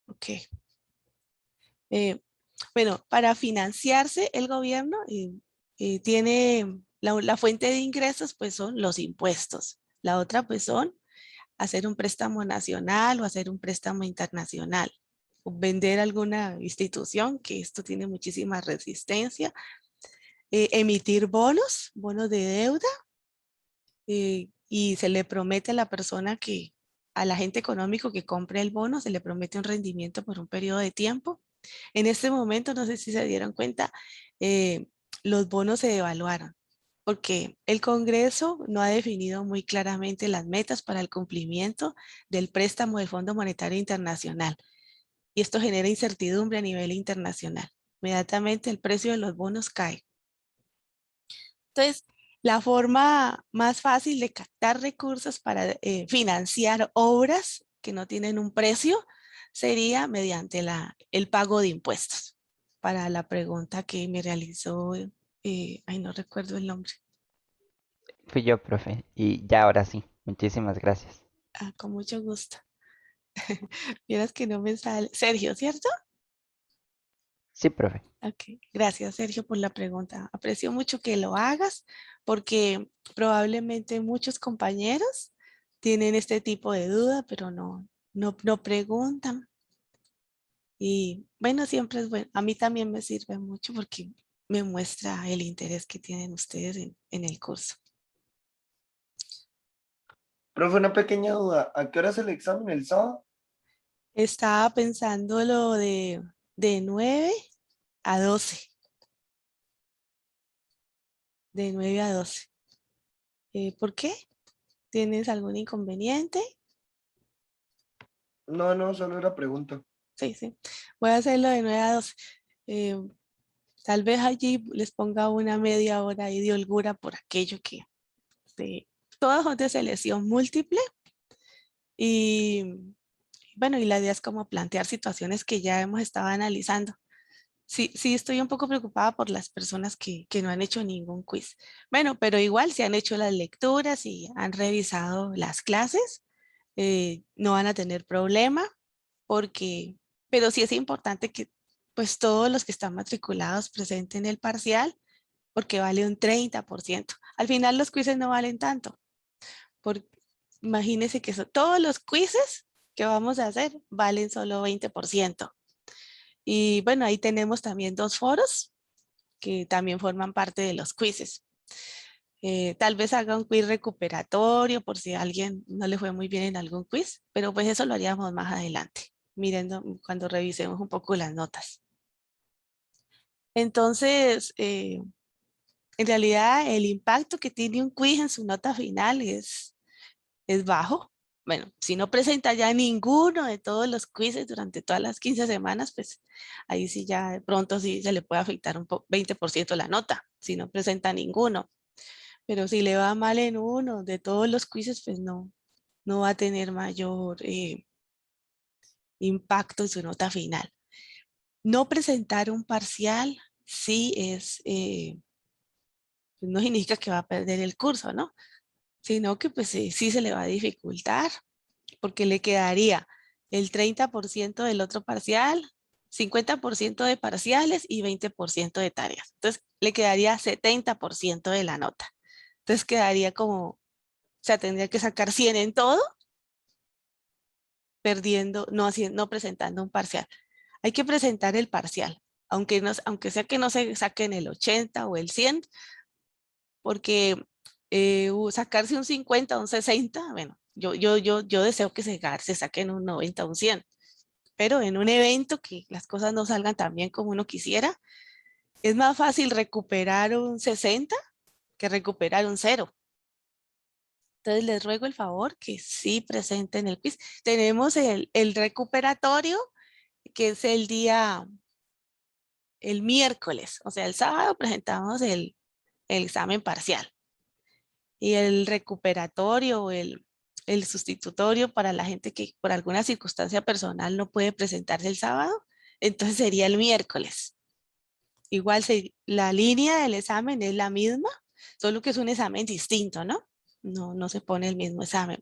Ok. Bueno, para financiarse el gobierno tiene la fuente de ingresos, pues son los impuestos. La otra, pues son hacer un préstamo nacional o hacer un préstamo internacional. O vender alguna institución, que esto tiene muchísima resistencia. Emitir bonos de deuda, y se le promete a la persona al agente económico que compre el bono, se le promete un rendimiento por un periodo de tiempo. En este momento, no sé si se dieron cuenta, eh, los bonos se devaluaron porque el Congreso no ha definido muy claramente las metas para el cumplimiento del préstamo del Fondo Monetario Internacional, y esto genera incertidumbre a nivel internacional. Inmediatamente el precio de los bonos cae. Entonces, la forma más fácil de captar recursos para financiar obras que no tienen un precio sería mediante el pago de impuestos. Para la pregunta que me realizó, ay, no recuerdo el nombre. Fui yo, profe. Y ya ahora sí. Muchísimas gracias. Ah, con mucho gusto. Vieras que no me sale. Sergio, ¿cierto? Sí, profe. Ok, gracias Sergio por la pregunta. Aprecio mucho que lo hagas porque probablemente muchos compañeros tienen este tipo de duda, pero no preguntan. Y bueno, siempre es bueno. A mí también me sirve mucho porque me muestra el interés que tienen ustedes en el curso. Profe, una pequeña duda. ¿A qué hora es el examen el sábado? Estaba pensando lo de 9 a 12, de 9 a 12. ¿Por qué? ¿Tienes algún inconveniente? No, no, solo era pregunta. Sí, sí. Voy a hacerlo de 9 a 12. Eh, Tal vez allí les ponga una media hora ahí de holgura por aquello que eh, todos son de selección múltiple, y bueno, y la idea es como plantear situaciones que ya hemos estado analizando. Sí, sí, estoy un poco preocupada por las personas que no han hecho ningún quiz. Bueno, pero igual si han hecho las lecturas y han revisado las clases, no van a tener problema porque, pero sí es importante que pues todos los que están matriculados presenten el parcial porque vale un 30%. Al final los quizzes no valen tanto, porque imagínense que todos los quizzes que vamos a hacer valen solo 20%. Y bueno, ahí tenemos también dos foros que también forman parte de los quizzes. Tal vez haga un quiz recuperatorio por si a alguien no le fue muy bien en algún quiz, pero pues eso lo haríamos más adelante, mirando cuando revisemos un poco las notas. Entonces, en realidad el impacto que tiene un quiz en su nota final es bajo. Bueno, si no presenta ya ninguno de todos los quizzes durante todas las 15 semanas, pues ahí sí ya de pronto sí se le puede afectar 20% la nota, si no presenta ninguno. Pero si le va mal en uno de todos los quizzes, pues no va a tener mayor impacto en su nota final. No presentar un parcial sí no significa que va a perder el curso, ¿no? Sino que pues sí se le va a dificultar porque le quedaría el 30% del otro parcial, 50% de parciales y 20% de tareas. Entonces le quedaría 70% de la nota. Entonces quedaría como, o sea, tendría que sacar 100 en todo, perdiendo, no presentando un parcial. Hay que presentar el parcial, aunque sea que no se saquen el 80 o el 100, porque sacarse un 50 o un 60, bueno, yo deseo que se saquen un 90 o un 100, pero en un evento que las cosas no salgan tan bien como uno quisiera, es más fácil recuperar un 60 que recuperar un 0. Entonces les ruego el favor que sí presenten el quiz. Tenemos el recuperatorio, que es el miércoles, o sea, el sábado presentamos el examen parcial. Y el recuperatorio o el sustitutorio para la gente que por alguna circunstancia personal no puede presentarse el sábado, entonces sería el miércoles. Igual la línea del examen es la misma, solo que es un examen distinto, ¿no? No se pone el mismo examen.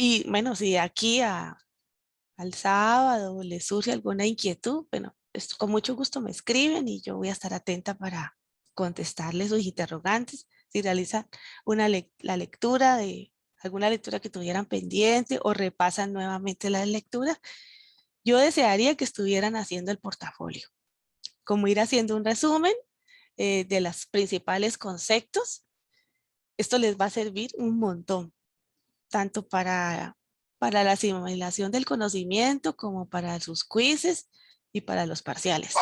Y bueno, si aquí al sábado les surge alguna inquietud, bueno, con mucho gusto me escriben y yo voy a estar atenta para contestarles sus interrogantes. Si realizan la lectura de alguna lectura que tuvieran pendiente o repasan nuevamente las lecturas, yo desearía que estuvieran haciendo el portafolio, como ir haciendo un resumen de los principales conceptos. Esto les va a servir un montón, tanto para la asimilación del conocimiento como para sus quizzes y para los parciales.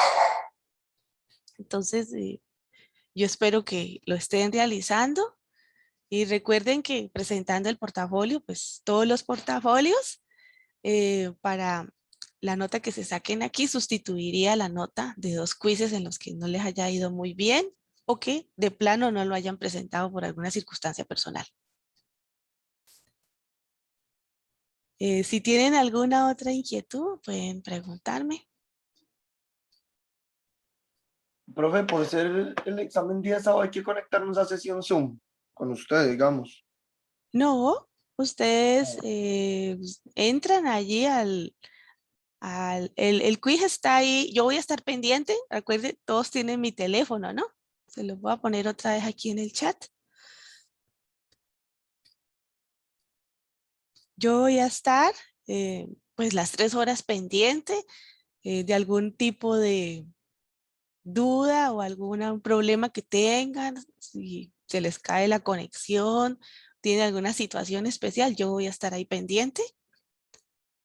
Entonces, yo espero que lo estén realizando y recuerden que presentando el portafolio, pues todos los portafolios para la nota que se saquen aquí sustituiría la nota de 2 quizzes en los que no les haya ido muy bien o que de plano no lo hayan presentado por alguna circunstancia personal. Si tienen alguna otra inquietud, pueden preguntarme. Profe, por ser el examen día sábado hay que conectarnos a sesión Zoom con usted, digamos. No, ustedes entran allí el quiz está ahí. Yo voy a estar pendiente. Recuerden, todos tienen mi teléfono, ¿no? Se los voy a poner otra vez aquí en el chat. Yo voy a estar pues las 3 horas pendiente de algún tipo de duda o algún problema que tengan, si se les cae la conexión, tiene alguna situación especial, yo voy a estar ahí pendiente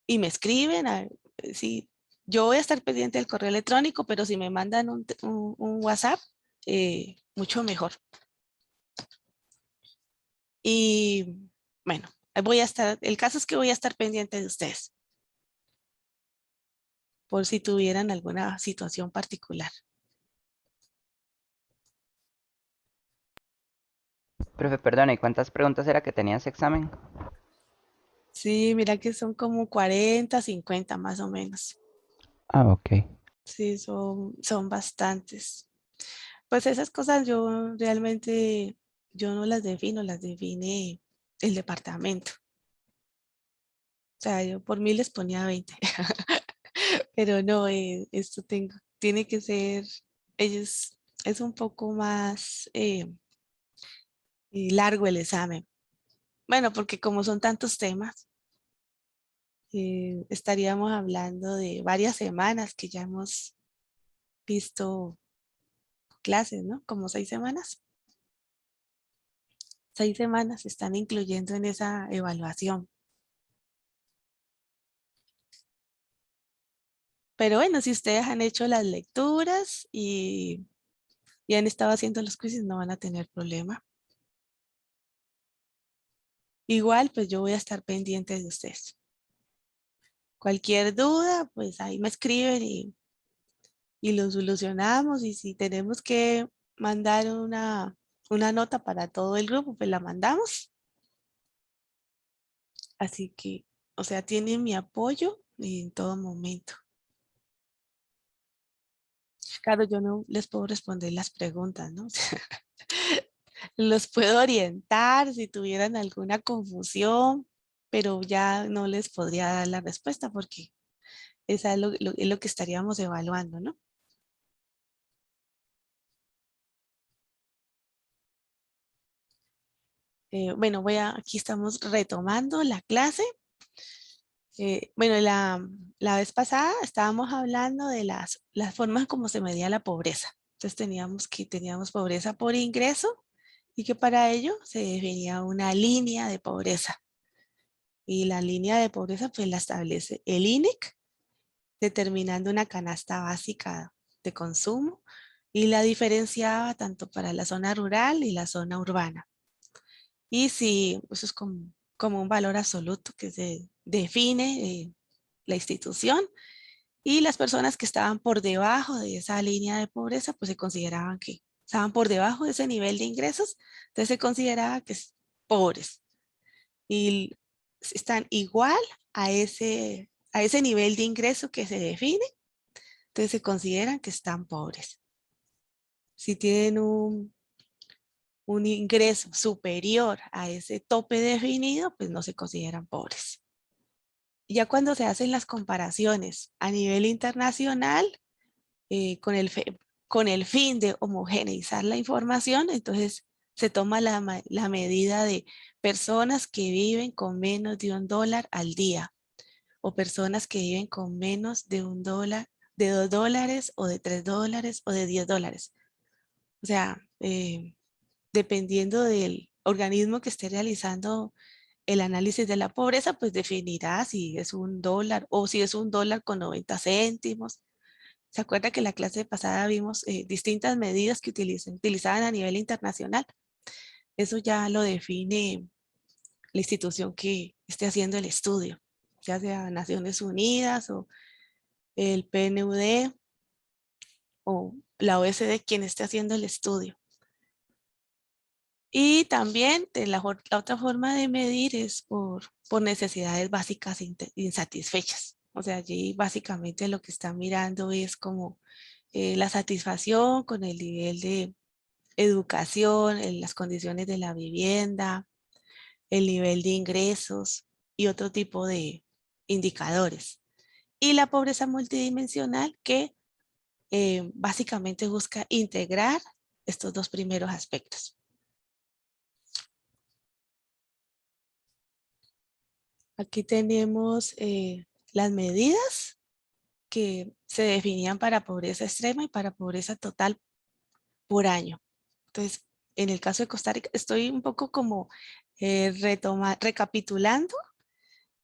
y me escriben. Sí, yo voy a estar pendiente del correo electrónico, pero si me mandan un WhatsApp, mucho mejor. Y bueno, el caso es que voy a estar pendiente de ustedes por si tuvieran alguna situación particular. Profe, perdone, ¿y cuántas preguntas era que tenía ese examen? Sí, mira que son como 40, 50 más o menos. Ah, ok. Sí, son bastantes. Pues esas cosas yo realmente, yo no las defino, las define el departamento. O sea, yo por mí les ponía 20, pero no, tiene que ser, ellos, es un poco más largo el examen. Bueno, porque como son tantos temas, estaríamos hablando de varias semanas que ya hemos visto clases, ¿no? Como 6 semanas. 6 semanas se están incluyendo en esa evaluación. Pero bueno, si ustedes han hecho las lecturas y han estado haciendo los quizzes, no van a tener problema. Igual, pues yo voy a estar pendiente de ustedes. Cualquier duda, pues ahí me escriben y lo solucionamos. Y si tenemos que mandar una nota para todo el grupo, pues la mandamos. Así que, o sea, tienen mi apoyo en todo momento. Claro, yo no les puedo responder las preguntas, ¿no? Los puedo orientar si tuvieran alguna confusión, pero ya no les podría dar la respuesta porque esa es lo que estaríamos evaluando, ¿no? Bueno, aquí estamos retomando la clase. Bueno, la vez pasada estábamos hablando de las formas como se medía la pobreza. Entonces teníamos pobreza por ingreso y que para ello se definía una línea de pobreza. Y la línea de pobreza pues la establece el INEC, determinando una canasta básica de consumo y la diferenciaba tanto para la zona rural y la zona urbana. Y si eso es como un valor absoluto que se define la institución y las personas que estaban por debajo de esa línea de pobreza, pues se consideraban que estaban por debajo de ese nivel de ingresos, entonces se consideraba que es pobres y están igual a ese nivel de ingreso que se define, entonces se consideran que están pobres. Si tienen un ingreso superior a ese tope definido, pues no se consideran pobres. Ya cuando se hacen las comparaciones a nivel internacional, con con el fin de homogeneizar la información, entonces se toma la medida de personas que viven con menos de $1 al día o personas que viven con menos de $1, de $2 o de $3 o de $10. O sea, dependiendo del organismo que esté realizando el análisis de la pobreza, pues definirá si es $1 o si es $1 con 90 céntimos. ¿Se acuerda que la clase pasada vimos distintas medidas que utilizaban a nivel internacional? Eso ya lo define la institución que esté haciendo el estudio, ya sea Naciones Unidas o el PNUD o la OECD, quien esté haciendo el estudio. Y también la otra forma de medir es por necesidades básicas insatisfechas. O sea, allí básicamente lo que está mirando es como la satisfacción con el nivel de educación, en las condiciones de la vivienda, el nivel de ingresos y otro tipo de indicadores. Y la pobreza multidimensional que básicamente busca integrar estos dos primeros aspectos. Aquí tenemos las medidas que se definían para pobreza extrema y para pobreza total por año. Entonces, en el caso de Costa Rica, estoy un poco como recapitulando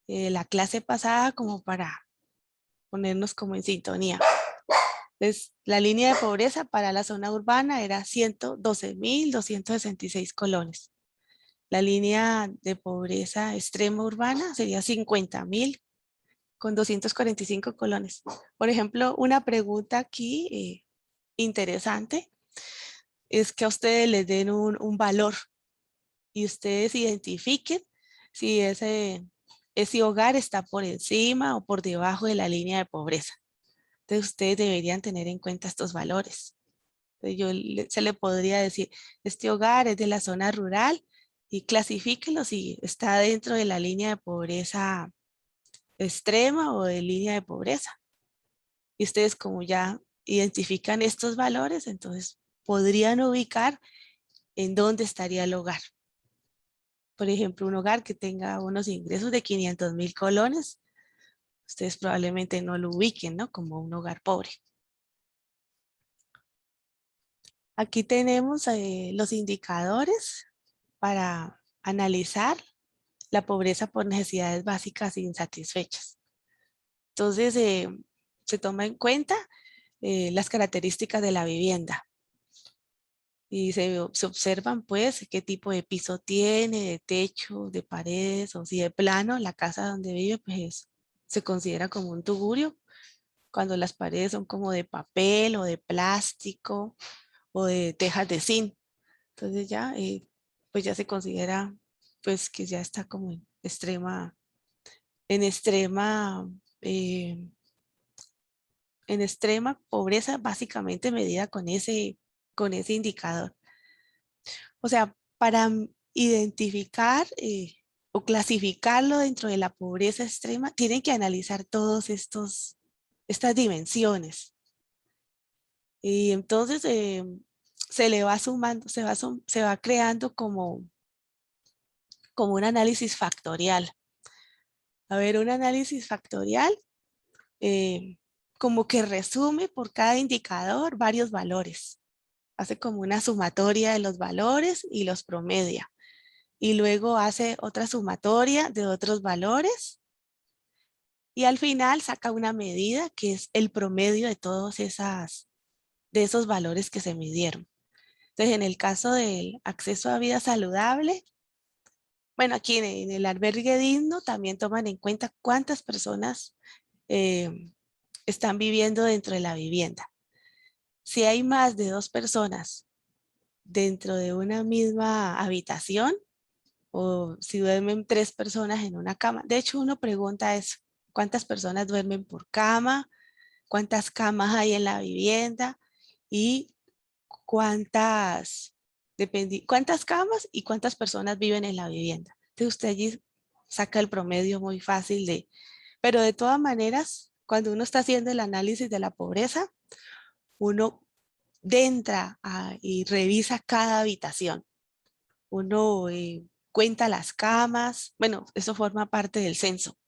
la clase pasada como para ponernos como en sintonía. Entonces, la línea de pobreza para la zona urbana era 112.266 colones. La línea de pobreza extrema urbana sería 50.000 con 245 colones. Por ejemplo, una pregunta aquí interesante es que a ustedes les den un valor y ustedes identifiquen si ese hogar está por encima o por debajo de la línea de pobreza. Entonces ustedes deberían tener en cuenta estos valores. Entonces, se le podría decir, este hogar es de la zona rural y clasifíquelo si está dentro de la línea de pobreza extrema o de línea de pobreza. Y ustedes como ya identifican estos valores, entonces podrían ubicar en dónde estaría el hogar. Por ejemplo, un hogar que tenga unos ingresos de 500.000 colones, ustedes probablemente no lo ubiquen, ¿no? Como un hogar pobre. Aquí tenemos los indicadores para analizar la pobreza por necesidades básicas insatisfechas. Entonces, se toma en cuenta las características de la vivienda y se observan pues qué tipo de piso tiene, de techo, de paredes o si de plano la casa donde vive pues se considera como un tugurio cuando las paredes son como de papel o de plástico o de tejas de zinc. Entonces ya pues ya se considera pues que ya está como en extrema eh, en extrema pobreza, básicamente medida con ese indicador. O sea, para identificar o clasificarlo dentro de la pobreza extrema, tienen que analizar todos estas dimensiones. Y entonces se le va sumando, se va creando como un análisis factorial. A ver, un análisis factorial eh, como que resume por cada indicador varios valores. Hace como una sumatoria de los valores y los promedia. Y luego hace otra sumatoria de otros valores. Y al final saca una medida que es el promedio de de esos valores que se midieron. Entonces, en el caso del acceso a vida saludable, bueno, aquí en el albergue digno también toman en cuenta cuántas personas eh, están viviendo dentro de la vivienda. Si hay más de 2 personas dentro de una misma habitación o si duermen 3 personas en una cama. De hecho, uno pregunta eso, ¿cuántas personas duermen por cama? ¿Cuántas camas hay en la vivienda? ¿Y cuántas cuántas camas y cuántas personas viven en la vivienda. Entonces usted allí saca el promedio muy fácil pero de todas maneras, cuando uno está haciendo el análisis de la pobreza, uno entra y revisa cada habitación. Uno cuenta las camas, bueno, eso forma parte del censo.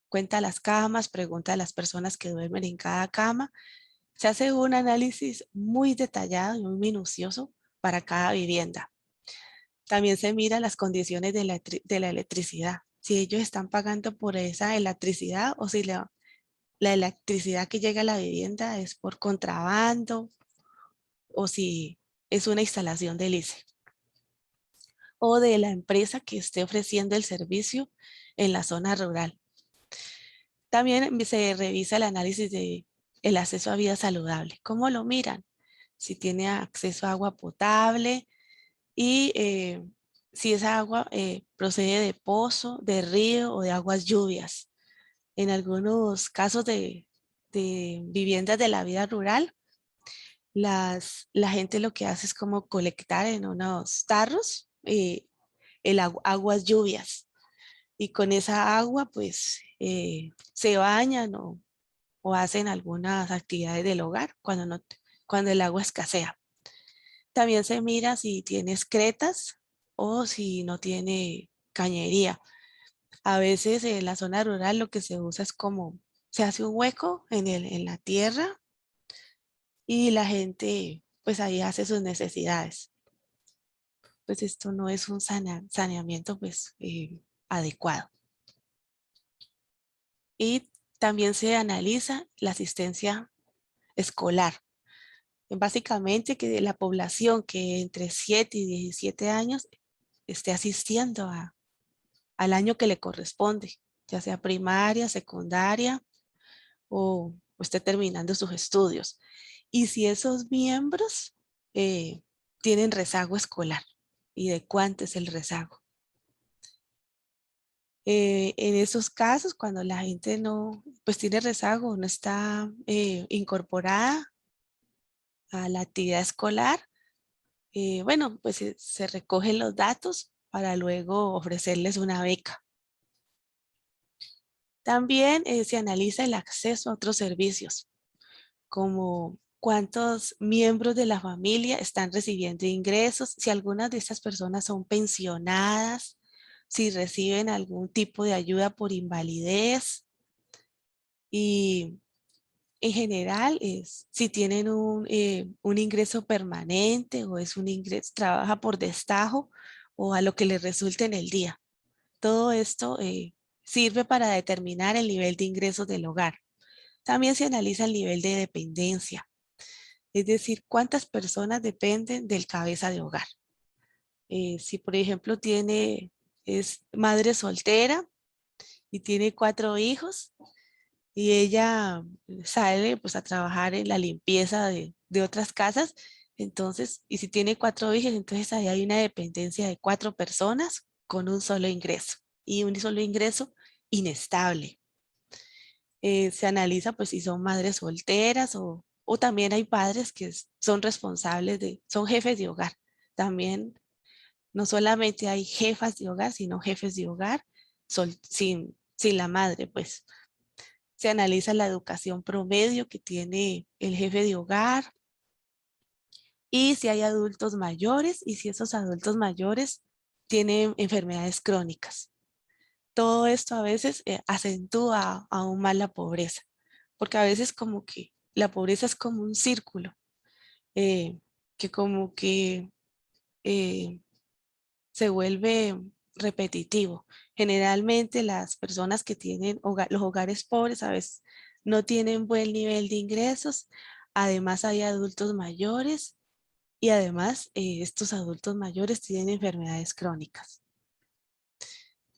Cuenta las camas, pregunta a las personas que duermen en cada cama. Se hace un análisis muy detallado y muy minucioso para cada vivienda. También se mira las condiciones de la electricidad. Si ellos están pagando por esa electricidad o si la electricidad que llega a la vivienda es por contrabando o si es una instalación del ICE o de la empresa que esté ofreciendo el servicio en la zona rural. También se revisa el análisis de el acceso a vida saludable. ¿Cómo lo miran? Si tiene acceso a agua potable y si esa agua procede de pozo, de río o de aguas lluvias. En algunos casos de viviendas de la vida rural, la gente lo que hace es como colectar en unos tarros aguas lluvias y con esa agua pues se bañan o hacen algunas actividades del hogar cuando el agua escasea. También se mira si tiene excretas o si no tiene cañería. A veces en la zona rural lo que se usa es como se hace un hueco en la tierra y la gente pues ahí hace sus necesidades. Pues esto no es un saneamiento pues adecuado. Y también se analiza la asistencia escolar. Básicamente que la población que entre 7 y 17 años esté asistiendo al año que le corresponde, ya sea primaria, secundaria o esté terminando sus estudios. Y si esos miembros tienen rezago escolar y de cuánto es el rezago. En esos casos, cuando la gente no, pues tiene rezago, no está incorporada a la actividad escolar, bueno, pues se recogen los datos para luego ofrecerles una beca. También se analiza el acceso a otros servicios, como cuántos miembros de la familia están recibiendo ingresos, si algunas de estas personas son pensionadas, si reciben algún tipo de ayuda por invalidez y en general si tienen un ingreso permanente o es un ingreso, trabaja por destajo o a lo que les resulte en el día. Todo esto sirve para determinar el nivel de ingresos del hogar. También se analiza el nivel de dependencia, es decir, cuántas personas dependen del cabeza de hogar. Si por ejemplo es madre soltera y tiene 4 hijos y ella sale pues a trabajar en la limpieza de otras casas, entonces, y si tiene 4 hijos, entonces ahí hay una dependencia de 4 personas con un solo ingreso y un solo ingreso inestable. Se analiza pues si son madres solteras o también hay padres que son responsables son jefes de hogar. También no solamente hay jefas de hogar, sino jefes de hogar sin la madre, pues. Se analiza la educación promedio que tiene el jefe de hogar y si hay adultos mayores y si esos adultos mayores tienen enfermedades crónicas. Todo esto a veces acentúa aún más la pobreza, porque a veces como que la pobreza es como un círculo, eh, que como que eh, se vuelve repetitivo. Generalmente las personas que tienen los hogares pobres a veces no tienen buen nivel de ingresos, además hay adultos mayores y además estos adultos mayores tienen enfermedades crónicas.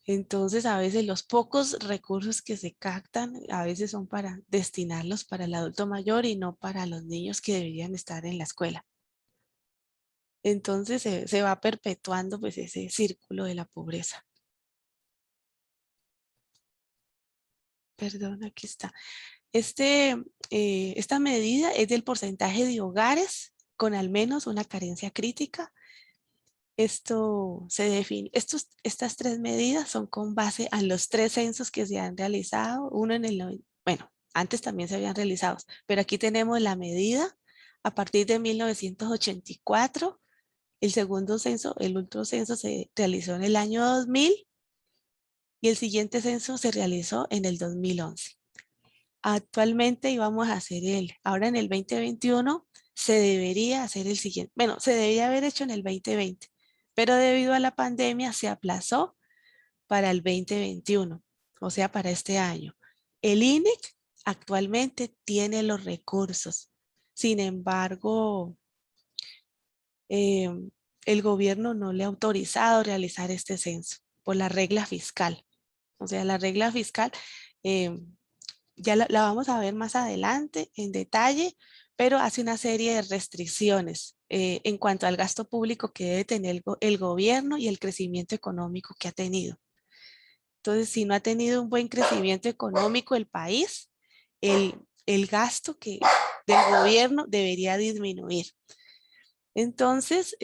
Entonces, a veces los pocos recursos que se captan, a veces son para destinarlos para el adulto mayor y no para los niños que deberían estar en la escuela. Entonces, se va perpetuando pues ese círculo de la pobreza. Perdón, aquí está. Esta medida es del porcentaje de hogares con al menos una carencia crítica Esto se define, estas tres medidas son con base a los tres censos que se han realizado, uno en bueno, antes también se habían realizado, pero aquí tenemos la medida a partir de 1984, el segundo censo, el último censo se realizó en el año 2000 y el siguiente censo se realizó en el 2011. Actualmente íbamos a hacer ahora en el 2021 se debería hacer el siguiente, bueno, se debería haber hecho en el 2020, pero debido a la pandemia se aplazó para el 2021, o sea, para este año. El INEC actualmente tiene los recursos, sin embargo, el gobierno no le ha autorizado realizar este censo por la regla fiscal. O sea, la regla fiscal ya la vamos a ver más adelante en detalle, pero hace una serie de restricciones en cuanto al gasto público que debe tener el gobierno y el crecimiento económico que ha tenido. Entonces, si no ha tenido un buen crecimiento económico el país, el gasto del gobierno debería disminuir. Entonces,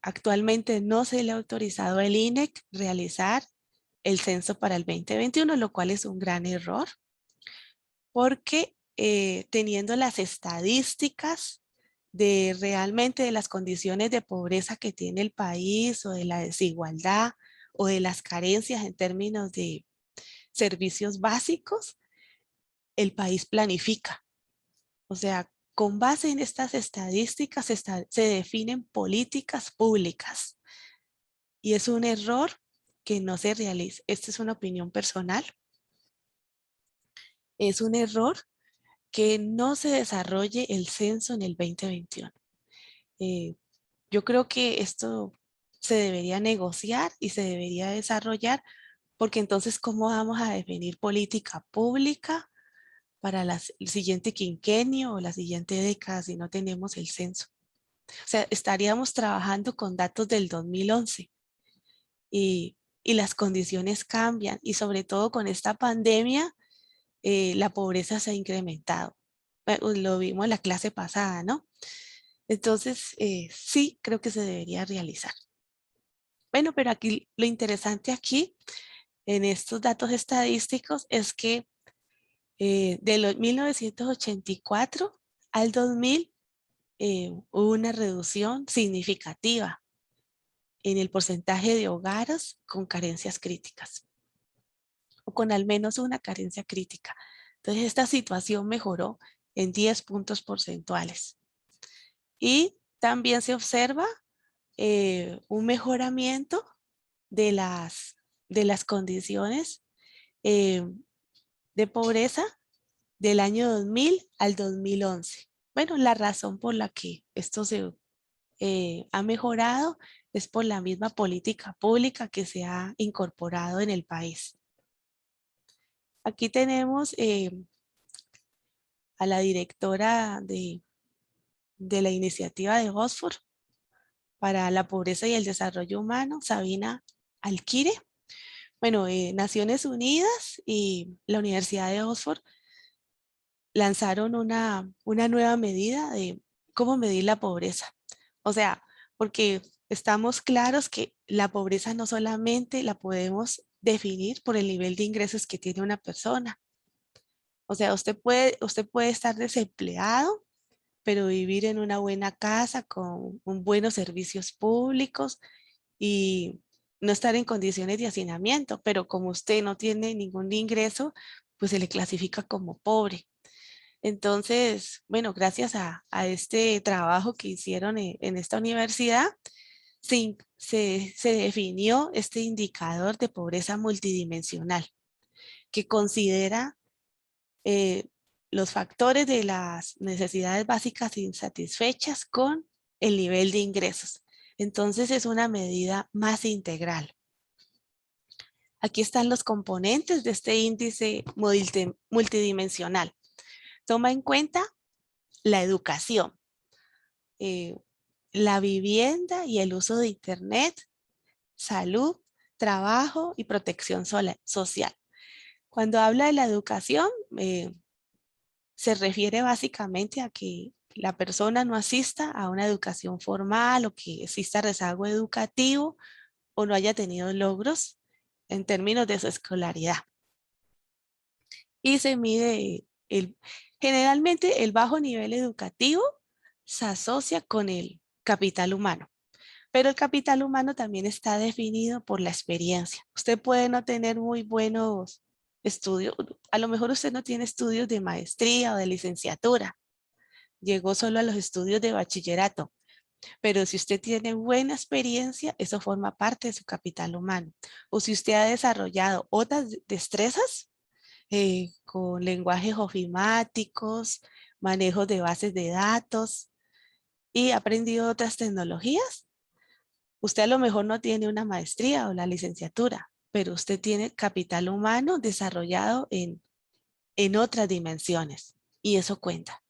actualmente no se le ha autorizado al INEC realizar el censo para el 2021, lo cual es un gran error, porque teniendo las estadísticas de realmente de las condiciones de pobreza que tiene el país o de la desigualdad o de las carencias en términos de servicios básicos, el país planifica. O sea, con base en estas estadísticas se definen políticas públicas y es un error que no se realice. Esta es una opinión personal. Es un error que no se desarrolle el censo en el 2021. Yo creo que esto se debería negociar y se debería desarrollar porque entonces, ¿cómo vamos a definir política pública para el siguiente quinquenio o la siguiente década si no tenemos el censo? O sea, estaríamos trabajando con datos del 2011 y las condiciones cambian y sobre todo con esta pandemia, la pobreza se ha incrementado. Lo vimos en la clase pasada, ¿no? Entonces, sí, creo que se debería realizar. Bueno, pero aquí lo interesante aquí en estos datos estadísticos es que de los 1984 al 2000 hubo una reducción significativa en el porcentaje de hogares con carencias críticas o con al menos una carencia crítica. Entonces, esta situación mejoró en 10 puntos porcentuales. Y también se observa un mejoramiento de las condiciones eh, de pobreza del año 2000 al 2011. Bueno, la razón por la que esto se ha mejorado es por la misma política pública que se ha incorporado en el país. Aquí tenemos a la directora de la iniciativa de Oxford para la pobreza y el desarrollo humano, Sabina Alquire. Bueno, Naciones Unidas y la Universidad de Oxford lanzaron una nueva medida de cómo medir la pobreza. O sea, porque estamos claros que la pobreza no solamente la podemos definir por el nivel de ingresos que tiene una persona. O sea, usted puede estar desempleado, pero vivir en una buena casa con buenos servicios públicos y no estar en condiciones de hacinamiento, pero como usted no tiene ningún ingreso, pues se le clasifica como pobre. Entonces, bueno, gracias a este trabajo que hicieron en esta universidad, se definió este indicador de pobreza multidimensional que considera eh, los factores de las necesidades básicas insatisfechas con el nivel de ingresos. Entonces es una medida más integral. Aquí están los componentes de este índice multidimensional. Toma en cuenta la educación, eh, la vivienda y el uso de Internet, salud, trabajo y protección social. Cuando habla de la educación, se refiere básicamente a que la persona no asista a una educación formal o que exista rezago educativo o no haya tenido logros en términos de su escolaridad. Y se mide generalmente el bajo nivel educativo se asocia con el capital humano. Pero el capital humano también está definido por la experiencia. Usted puede no tener muy buenos estudios, a lo mejor usted no tiene estudios de maestría o de licenciatura, llegó solo a los estudios de bachillerato, pero si usted tiene buena experiencia, eso forma parte de su capital humano. O si usted ha desarrollado otras destrezas con lenguajes ofimáticos, manejos de bases de datos y ha aprendido otras tecnologías. Usted a lo mejor no tiene una maestría o la licenciatura, pero usted tiene capital humano desarrollado en otras dimensiones y eso cuenta.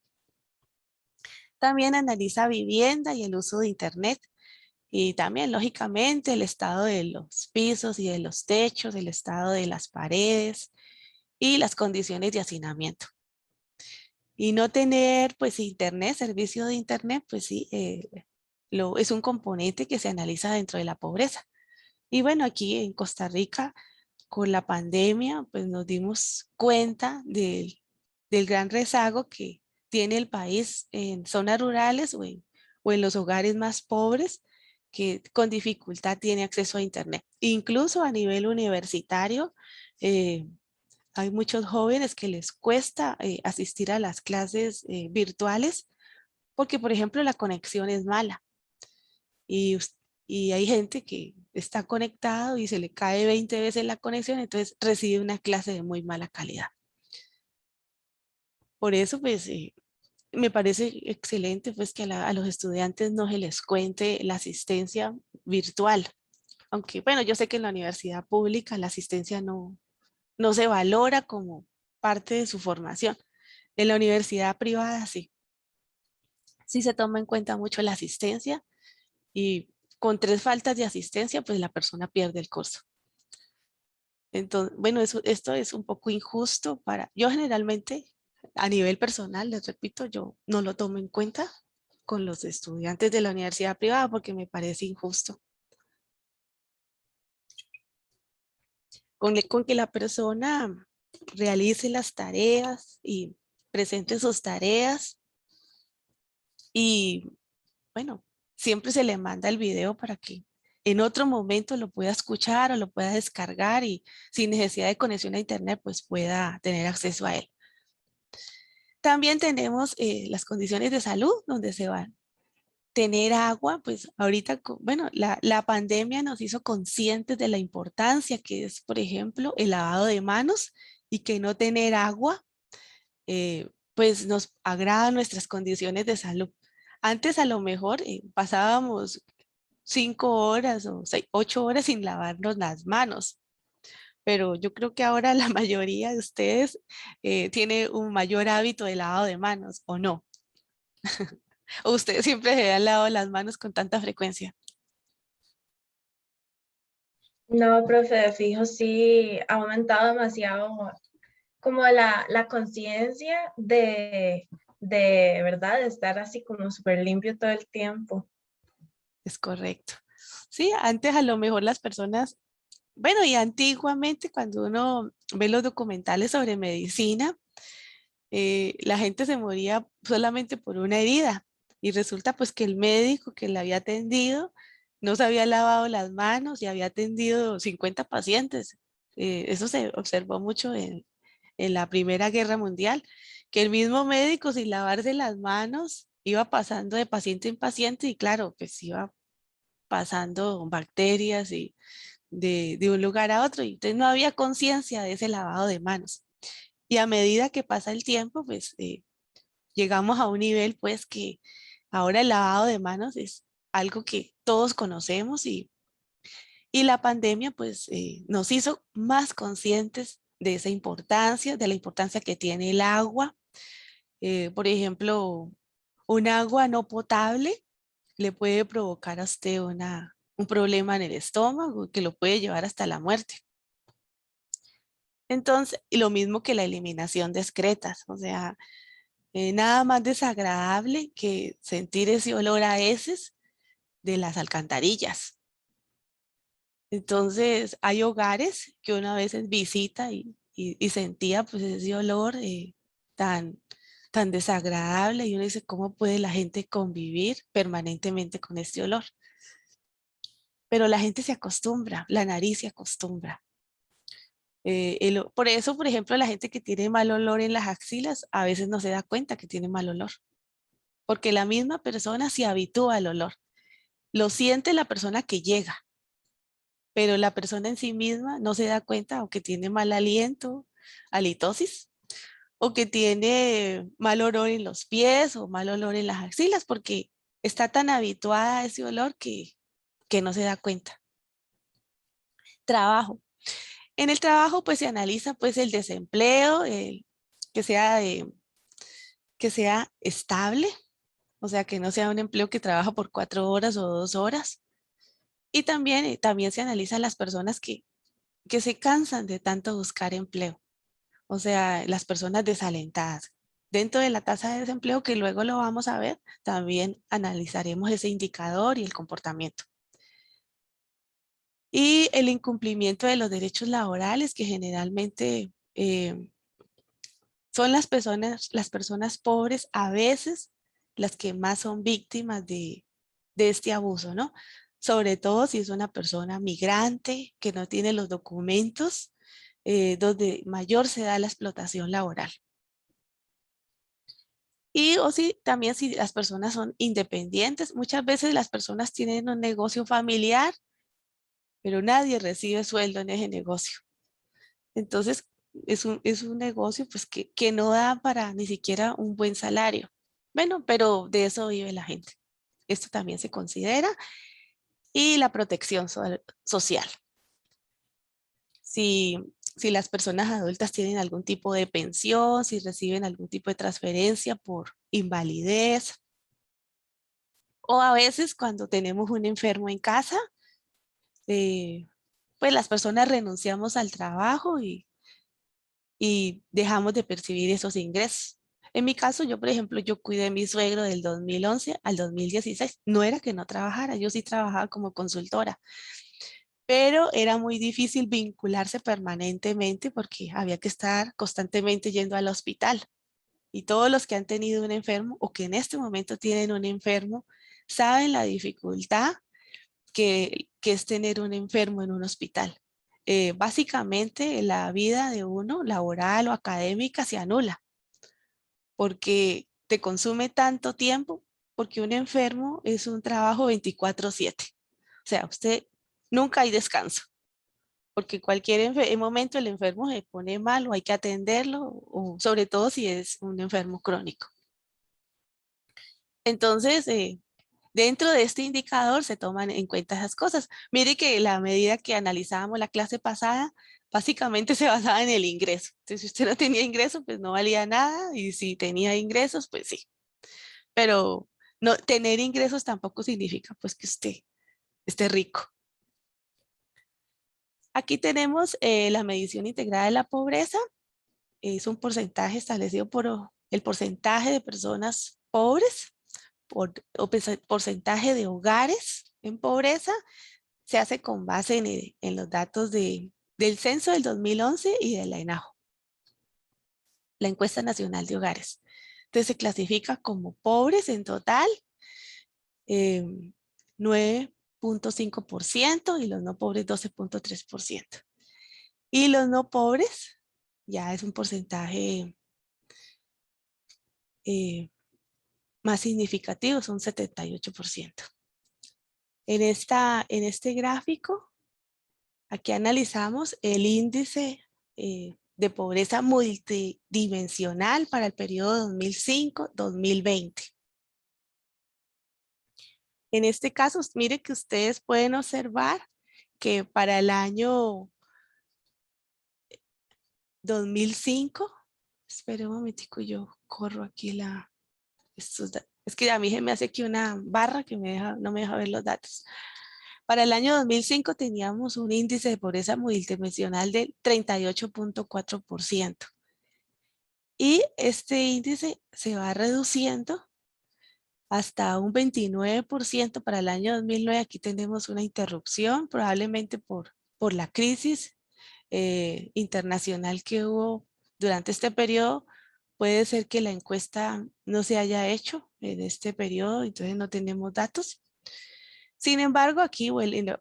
También analiza vivienda y el uso de Internet y también, lógicamente, el estado de los pisos y de los techos, el estado de las paredes y las condiciones de hacinamiento. Y no tener, pues, Internet, servicio de Internet, pues sí, es un componente que se analiza dentro de la pobreza. Y bueno, aquí en Costa Rica, con la pandemia, pues nos dimos cuenta del gran rezago que tiene el país en zonas rurales o en los hogares más pobres que con dificultad tiene acceso a Internet. Incluso a nivel universitario, eh, hay muchos jóvenes que les cuesta asistir a las clases virtuales porque, por ejemplo, la conexión es mala y, y hay gente que está conectado y se le cae 20 veces la conexión, entonces recibe una clase de muy mala calidad. Por eso, pues, me parece excelente pues que a los estudiantes no se les cuente la asistencia virtual. Aunque, bueno, yo sé que en la universidad pública la asistencia no se valora como parte de su formación. En la universidad privada sí. Sí se toma en cuenta mucho la asistencia y con 3 faltas de asistencia, pues la persona pierde el curso. Entonces, bueno, esto es un poco injusto yo generalmente, a nivel personal, les repito, yo no lo tomo en cuenta con los estudiantes de la universidad privada porque me parece injusto. Con que la persona realice las tareas y presente sus tareas y bueno, siempre se le manda el video para que en otro momento lo pueda escuchar o lo pueda descargar y sin necesidad de conexión a internet, pues pueda tener acceso a él. También tenemos las condiciones de salud donde se van. Tener agua, pues ahorita, bueno, la pandemia nos hizo conscientes de la importancia que es, por ejemplo, el lavado de manos y que no tener agua, pues nos agrava nuestras condiciones de salud. Antes a lo mejor pasábamos 5 horas o 8 horas sin lavarnos las manos, pero yo creo que ahora la mayoría de ustedes tiene un mayor hábito de lavado de manos, ¿o no? ¿O ustedes siempre se han lavado las manos con tanta frecuencia? No, profe, de fijo sí ha aumentado demasiado como la conciencia de verdad, de estar así como súper limpio todo el tiempo. Es correcto. Sí, antes a lo mejor las personas, bueno, y antiguamente cuando uno ve los documentales sobre medicina, la gente se moría solamente por una herida y resulta pues que el médico que la había atendido no se había lavado las manos y había atendido 50 pacientes. Eso se observó mucho en la Primera Guerra Mundial, que el mismo médico sin lavarse las manos iba pasando de paciente en paciente y claro, pues iba pasando bacterias y de un lugar a otro y entonces no había conciencia de ese lavado de manos. Y a medida que pasa el tiempo, pues llegamos a un nivel pues que ahora el lavado de manos es algo que todos conocemos y la pandemia pues nos hizo más conscientes de esa importancia, de la importancia que tiene el agua. Por ejemplo, un agua no potable le puede provocar a usted un problema en el estómago que lo puede llevar hasta la muerte. Entonces, y lo mismo que la eliminación de excretas, o sea, Nada más desagradable que sentir ese olor a heces de las alcantarillas. Entonces, hay hogares que uno a veces visita y sentía pues ese olor tan, tan desagradable y uno dice, ¿cómo puede la gente convivir permanentemente con este olor? Pero la gente se acostumbra, la nariz se acostumbra. Por eso, por ejemplo, la gente que tiene mal olor en las axilas a veces no se da cuenta que tiene mal olor, porque la misma persona se habitúa al olor. Lo siente la persona que llega, pero la persona en sí misma no se da cuenta o que tiene mal aliento, halitosis, o que tiene mal olor en los pies o mal olor en las axilas, porque está tan habituada a ese olor que no se da cuenta. Trabajo. En el trabajo pues se analiza pues el desempleo, que sea, que sea estable, o sea que no sea un empleo que trabaja por 4 horas o 2 horas. Y también se analizan las personas que se cansan de tanto buscar empleo, o sea, las personas desalentadas. Dentro de la tasa de desempleo, que luego lo vamos a ver, también analizaremos ese indicador y el comportamiento. Y el incumplimiento de los derechos laborales, que generalmente son las personas pobres a veces las que más son víctimas de este abuso, ¿no? Sobre todo si es una persona migrante que no tiene los documentos, donde mayor se da la explotación laboral. Y o si también si las personas son independientes, muchas veces las personas tienen un negocio familiar, pero nadie recibe sueldo en ese negocio. Entonces, es un negocio pues, que no da para ni siquiera un buen salario. Bueno, pero de eso vive la gente. Esto también se considera. Y la protección social. Si las personas adultas tienen algún tipo de pensión, si reciben algún tipo de transferencia por invalidez. O a veces cuando tenemos un enfermo en casa, pues las personas renunciamos al trabajo y dejamos de percibir esos ingresos. En mi caso, yo, por ejemplo, yo cuidé a mi suegro del 2011 al 2016. No era que no trabajara, yo sí trabajaba como consultora, pero era muy difícil vincularse permanentemente porque había que estar constantemente yendo al hospital. Y todos los que han tenido un enfermo o que en este momento tienen un enfermo, saben la dificultad que es tener un enfermo en un hospital. Básicamente la vida de uno, laboral o académica, se anula porque te consume tanto tiempo, porque un enfermo es un trabajo 24/7. O sea, usted nunca hay descanso, porque cualquier momento el enfermo se pone mal o hay que atenderlo, o sobre todo si es un enfermo crónico. Entonces, dentro de este indicador se toman en cuenta esas cosas. Mire que la medida que analizábamos la clase pasada, básicamente se basaba en el ingreso. Entonces, si usted no tenía ingreso, pues no valía nada, y si tenía ingresos, pues sí. Pero no, tener ingresos tampoco significa pues que usted esté rico. Aquí tenemos la medición integrada de la pobreza. Es un porcentaje establecido por el porcentaje de personas pobres porcentaje de hogares en pobreza. Se hace con base en los datos del censo del 2011 y de la ENAHO, la encuesta nacional de hogares. Entonces se clasifica como pobres en total 9.5% y los no pobres 12.3%. Y los no pobres ya es un porcentaje más significativo, son 78%. En este gráfico, aquí analizamos el índice de pobreza multidimensional para el periodo 2005-2020. En este caso, mire que ustedes pueden observar que para el año 2005, espere un momentico, yo corro aquí es que a mí se me hace aquí una barra que no me deja ver los datos. Para el año 2005 teníamos un índice de pobreza multidimensional del 38.4%. Y este índice se va reduciendo hasta un 29% para el año 2009. Aquí tenemos una interrupción, probablemente por la crisis internacional que hubo durante este periodo. Puede ser que la encuesta no se haya hecho en este periodo, entonces no tenemos datos. Sin embargo, aquí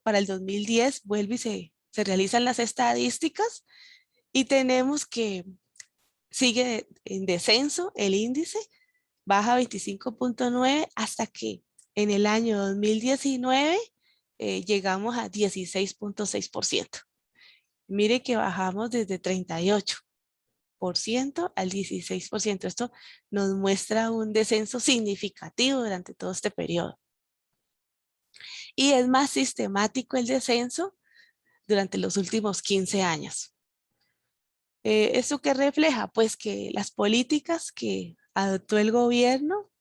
para el 2010 vuelve y se realizan las estadísticas y tenemos que sigue en descenso el índice, baja 25.9 hasta que en el año 2019 llegamos a 16.6%. Mire que bajamos desde 38% al 16%. Esto nos muestra un descenso significativo durante todo este periodo. Y es más sistemático el descenso durante los últimos 15 años. ¿Eso qué refleja? Pues que las políticas que adoptó el gobierno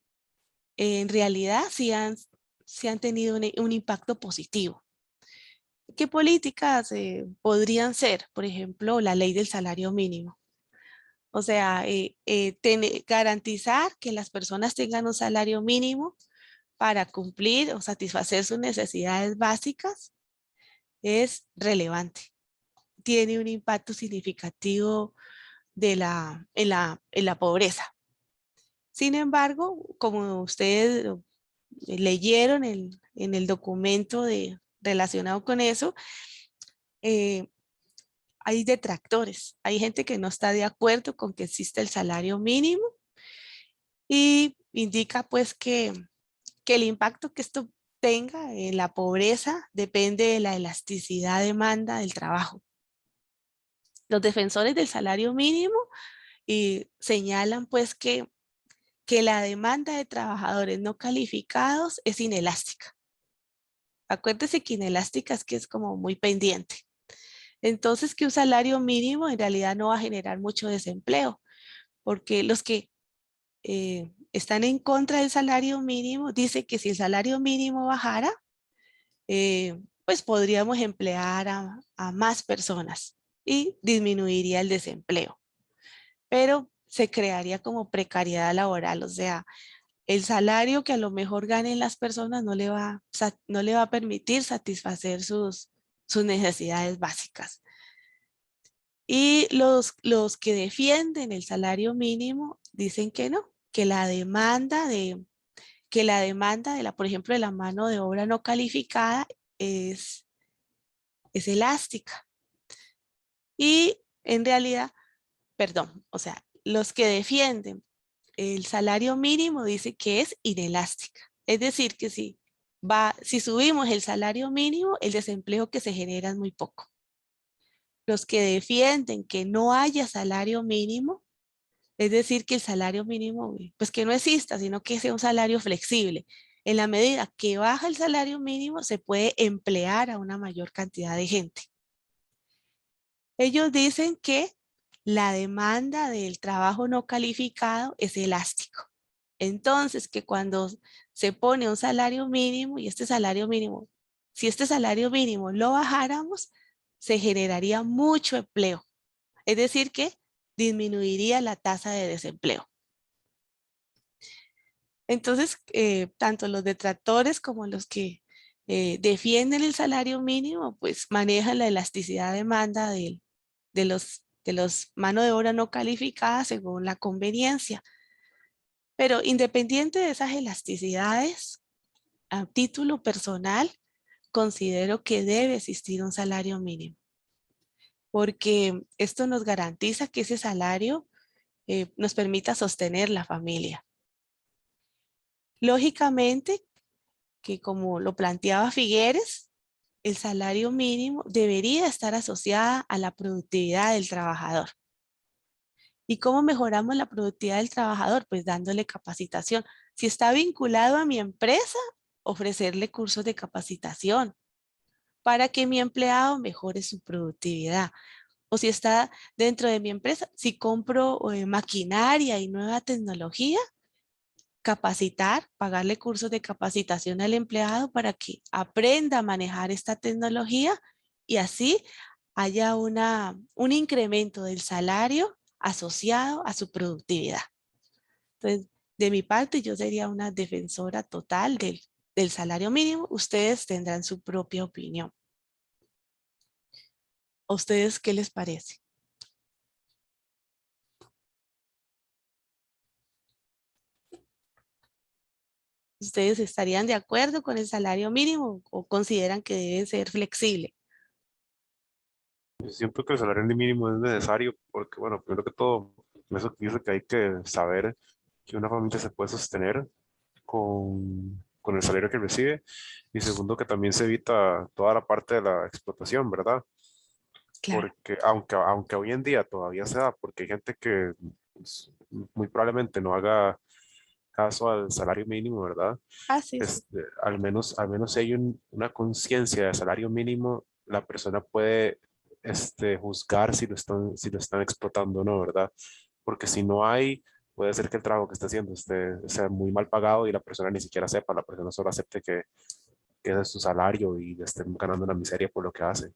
en realidad sí han tenido un impacto positivo. ¿Qué políticas podrían ser? Por ejemplo, la ley del salario mínimo. O sea, garantizar que las personas tengan un salario mínimo para cumplir o satisfacer sus necesidades básicas es relevante. Tiene un impacto significativo en la pobreza. Sin embargo, como ustedes leyeron en el documento relacionado con eso, hay detractores, hay gente que no está de acuerdo con que exista el salario mínimo y indica pues que el impacto que esto tenga en la pobreza depende de la elasticidad de demanda del trabajo. Los defensores del salario mínimo señalan pues que la demanda de trabajadores no calificados es inelástica. Acuérdese que inelástica es que es como muy pendiente. Entonces que un salario mínimo en realidad no va a generar mucho desempleo, porque los que están en contra del salario mínimo dicen que si el salario mínimo bajara, pues podríamos emplear a más personas y disminuiría el desempleo. Pero se crearía como precariedad laboral, o sea, el salario que a lo mejor ganen las personas no le va a permitir satisfacer sus necesidades básicas. Y los que defienden el salario mínimo dicen que no, que la demanda por ejemplo, de la mano de obra no calificada es elástica. Y en realidad, perdón, o sea, los que defienden el salario mínimo dicen que es inelástica. Es decir, que si subimos el salario mínimo, el desempleo que se genera es muy poco. Los que defienden que no haya salario mínimo, es decir, que el salario mínimo, pues que no exista, sino que sea un salario flexible. En la medida que baja el salario mínimo, se puede emplear a una mayor cantidad de gente. Ellos dicen que la demanda del trabajo no calificado es elástico. Entonces, que cuando se pone un salario mínimo y este salario mínimo, si este salario mínimo lo bajáramos, se generaría mucho empleo. Es decir, que disminuiría la tasa de desempleo. Entonces, tanto los detractores como los que defienden el salario mínimo, pues manejan la elasticidad de demanda de los mano de obra no calificada según la conveniencia. Pero independiente de esas elasticidades, a título personal, considero que debe existir un salario mínimo, porque esto nos garantiza que ese salario nos permita sostener la familia. Lógicamente, que como lo planteaba Figueres, el salario mínimo debería estar asociada a la productividad del trabajador. ¿Y cómo mejoramos la productividad del trabajador? Pues dándole capacitación. Si está vinculado a mi empresa, ofrecerle cursos de capacitación para que mi empleado mejore su productividad. O si está dentro de mi empresa, si compro maquinaria y nueva tecnología, capacitar, pagarle cursos de capacitación al empleado para que aprenda a manejar esta tecnología y así haya un incremento del salario asociado a su productividad. Entonces, de mi parte, yo sería una defensora total del salario mínimo. Ustedes tendrán su propia opinión. ¿A ustedes qué les parece? ¿Ustedes estarían de acuerdo con el salario mínimo o consideran que debe ser flexible? Yo siento que el salario mínimo es necesario porque, bueno, primero que todo, eso dice que hay que saber que una familia se puede sostener con el salario que recibe. Y segundo, que también se evita toda la parte de la explotación, ¿verdad? Claro. Porque aunque hoy en día todavía se da, porque hay gente que pues, muy probablemente no haga caso al salario mínimo, ¿verdad? Ah, sí, sí. Al menos si hay una conciencia de salario mínimo, la persona puede juzgar si lo están explotando o no, ¿verdad? Porque si no hay, puede ser que el trabajo que está haciendo sea muy mal pagado y la persona ni siquiera sepa, la persona solo acepte que ese es su salario y le estén ganando una miseria por lo que hace.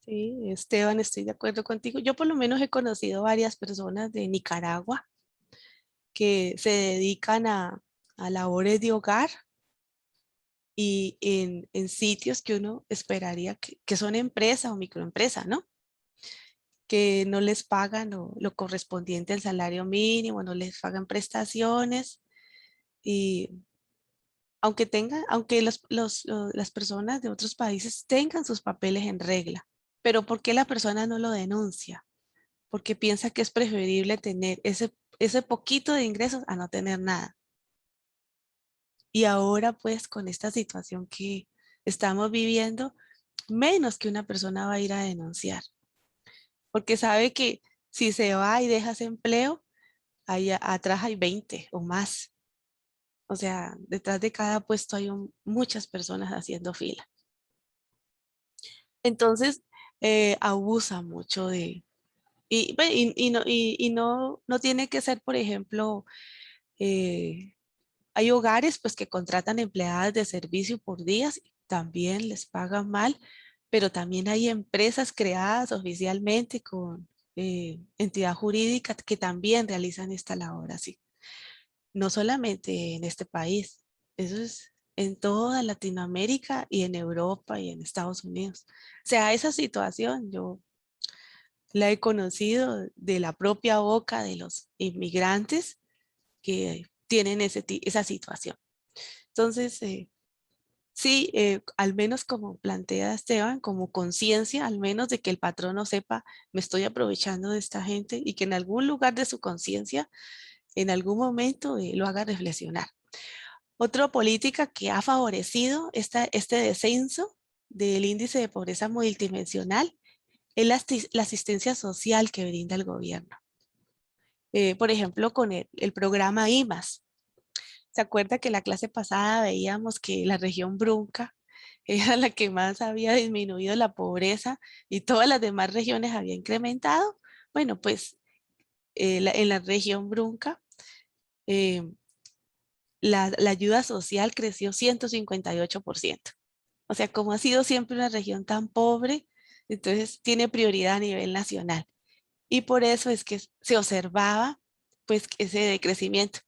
Sí, Esteban, estoy de acuerdo contigo. Yo por lo menos he conocido varias personas de Nicaragua que se dedican a labores de hogar y en sitios que uno esperaría que son empresa o microempresa, ¿no? Que no les pagan lo correspondiente al salario mínimo, no les pagan prestaciones y aunque las personas de otros países tengan sus papeles en regla, pero ¿por qué la persona no lo denuncia? Porque piensa que es preferible tener ese poquito de ingresos a no tener nada. Y ahora pues con esta situación que estamos viviendo, menos que una persona va a ir a denunciar, porque sabe que si se va y deja ese empleo, ahí atrás hay 20 o más. O sea, detrás de cada puesto hay muchas personas haciendo fila. Entonces, abusa mucho no tiene que ser, por ejemplo, eh, hay hogares pues que contratan empleadas de servicio por días, también les pagan mal, pero también hay empresas creadas oficialmente con entidad jurídica que también realizan esta labor así. No solamente en este país, eso es en toda Latinoamérica y en Europa y en Estados Unidos. O sea, esa situación yo la he conocido de la propia boca de los inmigrantes que tienen esa situación. Entonces, sí, al menos como plantea Esteban, como conciencia, al menos de que el patrón no sepa, me estoy aprovechando de esta gente y que en algún lugar de su conciencia, en algún momento, lo haga reflexionar. Otra política que ha favorecido este descenso del índice de pobreza multidimensional es la asistencia social que brinda el gobierno. Por ejemplo, con el programa IMAS. ¿Se acuerda que la clase pasada veíamos que la región Brunca era la que más había disminuido la pobreza y todas las demás regiones había incrementado? Bueno, pues en la región Brunca eh, la ayuda social creció 158%. O sea, como ha sido siempre una región tan pobre, entonces tiene prioridad a nivel nacional. Y por eso es que se observaba pues ese decrecimiento.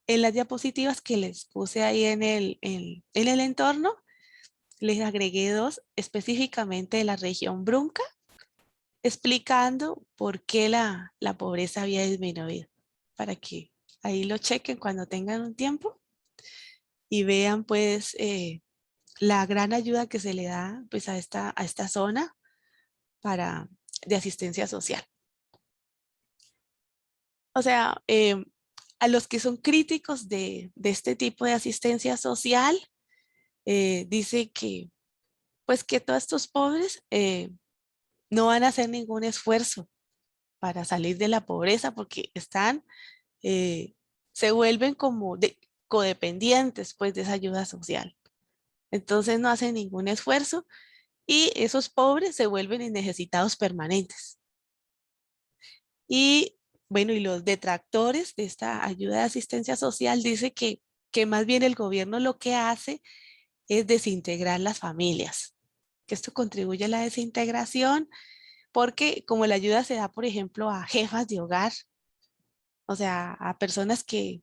En las diapositivas que les puse ahí en el entorno, les agregué dos específicamente de la región Brunca, explicando por qué la pobreza había disminuido, para que ahí lo chequen cuando tengan un tiempo y vean pues la gran ayuda que se le da pues a esta zona de asistencia social. O sea, a los que son críticos de este tipo de asistencia social, dice que pues que todos estos pobres no van a hacer ningún esfuerzo para salir de la pobreza porque eh, se vuelven como codependientes pues de esa ayuda social. Entonces no hacen ningún esfuerzo y esos pobres se vuelven necesitados permanentes. Y bueno, y los detractores de esta ayuda de asistencia social dice que más bien el gobierno lo que hace es desintegrar las familias, que esto contribuye a la desintegración porque como la ayuda se da, por ejemplo, a jefas de hogar, o sea, a personas que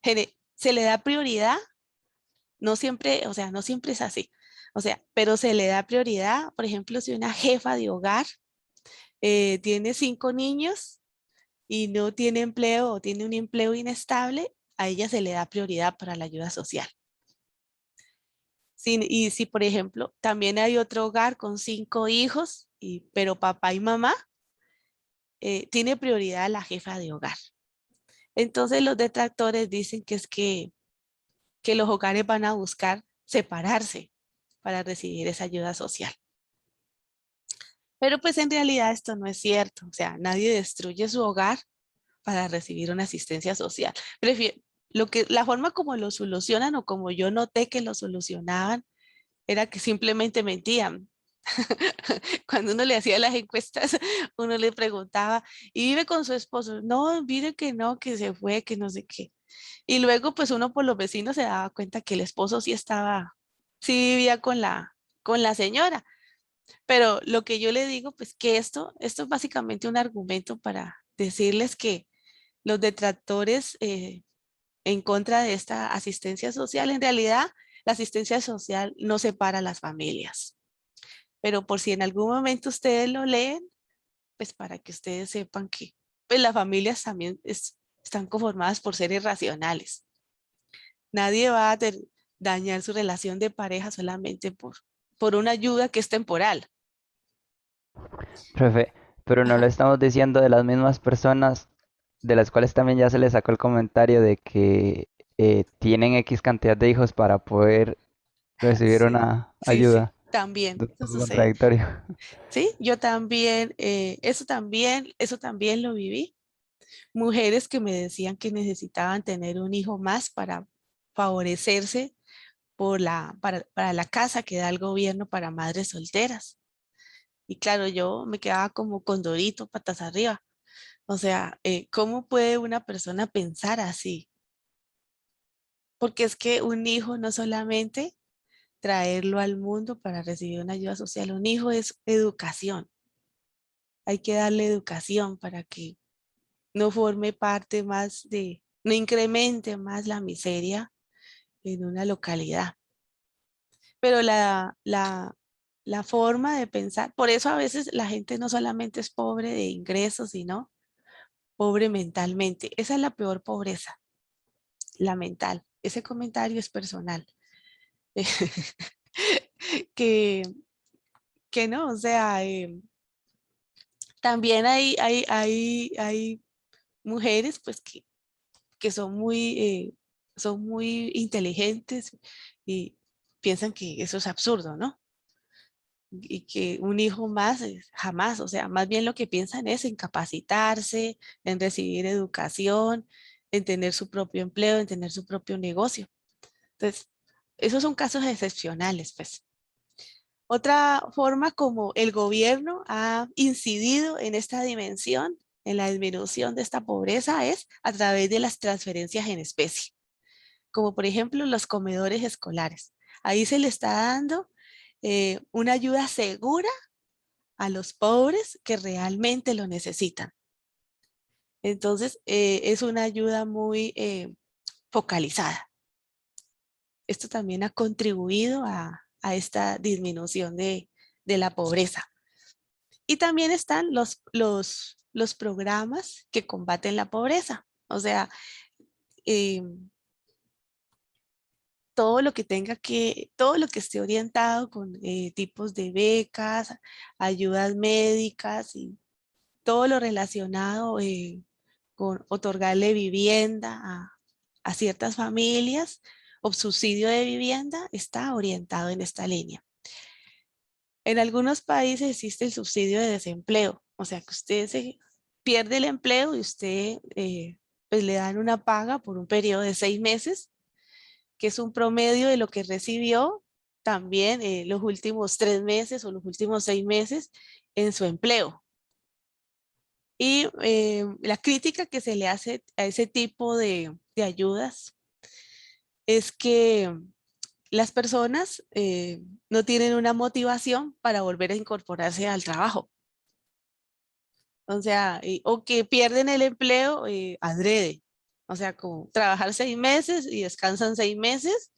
se le da prioridad, no siempre, o sea, no siempre es así, o sea, pero se le da prioridad, por ejemplo, si una jefa de hogar tiene 5 niños y no tiene empleo o tiene un empleo inestable, a ella se le da prioridad para la ayuda social. Y si, por ejemplo, también hay otro hogar con 5 hijos, pero papá y mamá, tiene prioridad la jefa de hogar. Entonces los detractores dicen que es que los hogares van a buscar separarse para recibir esa ayuda social. Pero pues en realidad esto no es cierto. O sea, nadie destruye su hogar para recibir una asistencia social. La forma como lo solucionan o como yo noté que lo solucionaban era que simplemente mentían. Cuando uno le hacía las encuestas, uno le preguntaba, ¿y vive con su esposo? No, mire que no, que se fue, que no sé qué. Y luego pues uno por los vecinos se daba cuenta que el esposo sí vivía con la señora. Pero lo que yo le digo, pues que esto es básicamente un argumento para decirles que los detractores en contra de esta asistencia social, en realidad la asistencia social no separa a las familias. Pero por si en algún momento ustedes lo leen, pues para que ustedes sepan que pues las familias también están conformadas por seres racionales. Nadie va a dañar su relación de pareja solamente por una ayuda que es temporal. Profe, pero no lo Ajá. estamos diciendo de las mismas personas de las cuales también ya se les sacó el comentario de que tienen X cantidad de hijos para poder recibir Sí, una sí, sí, ayuda. también, Un eso poco sucede. contradictorio. Sí, yo también, eso también lo viví. Mujeres que me decían que necesitaban tener un hijo más para favorecerse para la casa que da el gobierno para madres solteras. Y claro, yo me quedaba como condorito, patas arriba. O sea, ¿cómo puede una persona pensar así? Porque es que un hijo no solamente traerlo al mundo para recibir una ayuda social, un hijo es educación. Hay que darle educación para que no forme parte más no incremente más la miseria en una localidad. Pero la forma de pensar, por eso a veces la gente no solamente es pobre de ingresos, sino pobre mentalmente. Esa es la peor pobreza, la mental. Ese comentario es personal. Que, que no, o sea, también hay mujeres pues que son muy inteligentes y piensan que eso es absurdo, ¿no? Y que un hijo más jamás, o sea, más bien lo que piensan es en capacitarse, en recibir educación, en tener su propio empleo, en tener su propio negocio. Entonces, esos son casos excepcionales, pues. Otra forma como el gobierno ha incidido en esta dimensión, en la disminución de esta pobreza, es a través de las transferencias en especie, como por ejemplo los comedores escolares. Ahí se le está dando una ayuda segura a los pobres que realmente lo necesitan. Entonces, es una ayuda muy focalizada. Esto también ha contribuido a esta disminución de la pobreza. Y también están los programas que combaten la pobreza. O sea, eh, todo lo que esté orientado con tipos de becas, ayudas médicas y todo lo relacionado con otorgarle vivienda a ciertas familias o subsidio de vivienda está orientado en esta línea. En algunos países existe el subsidio de desempleo, o sea que usted se pierde el empleo y usted pues le dan una paga por un periodo de 6 meses, que es un promedio de lo que recibió también los últimos 3 meses o los últimos 6 meses en su empleo. Y la crítica que se le hace a ese tipo de ayudas es que las personas no tienen una motivación para volver a incorporarse al trabajo. O sea, o que pierden el empleo adrede. O sea, como trabajar 6 meses y descansan 6 meses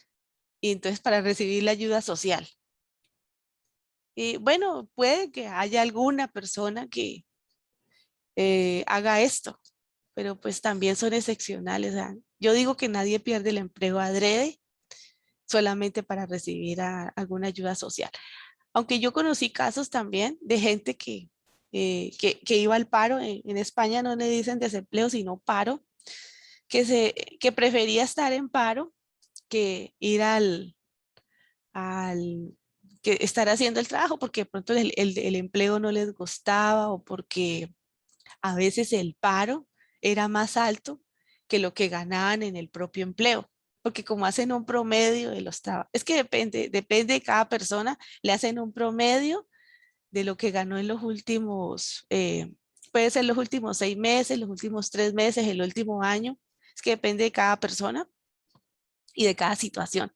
y entonces para recibir la ayuda social. Y bueno, puede que haya alguna persona que haga esto, pero pues también son excepcionales. O sea, yo digo que nadie pierde el empleo adrede solamente para recibir alguna ayuda social. Aunque yo conocí casos también de gente que iba al paro. En España no le dicen desempleo, sino paro, que prefería estar en paro que ir al que estar haciendo el trabajo porque de pronto el empleo no les gustaba o porque a veces el paro era más alto que lo que ganaban en el propio empleo. Porque como hacen un promedio de los trabajos, es que depende de cada persona, le hacen un promedio de lo que ganó en los últimos, puede ser los últimos 6 meses, los últimos 3 meses, el último año. Es que depende de cada persona y de cada situación.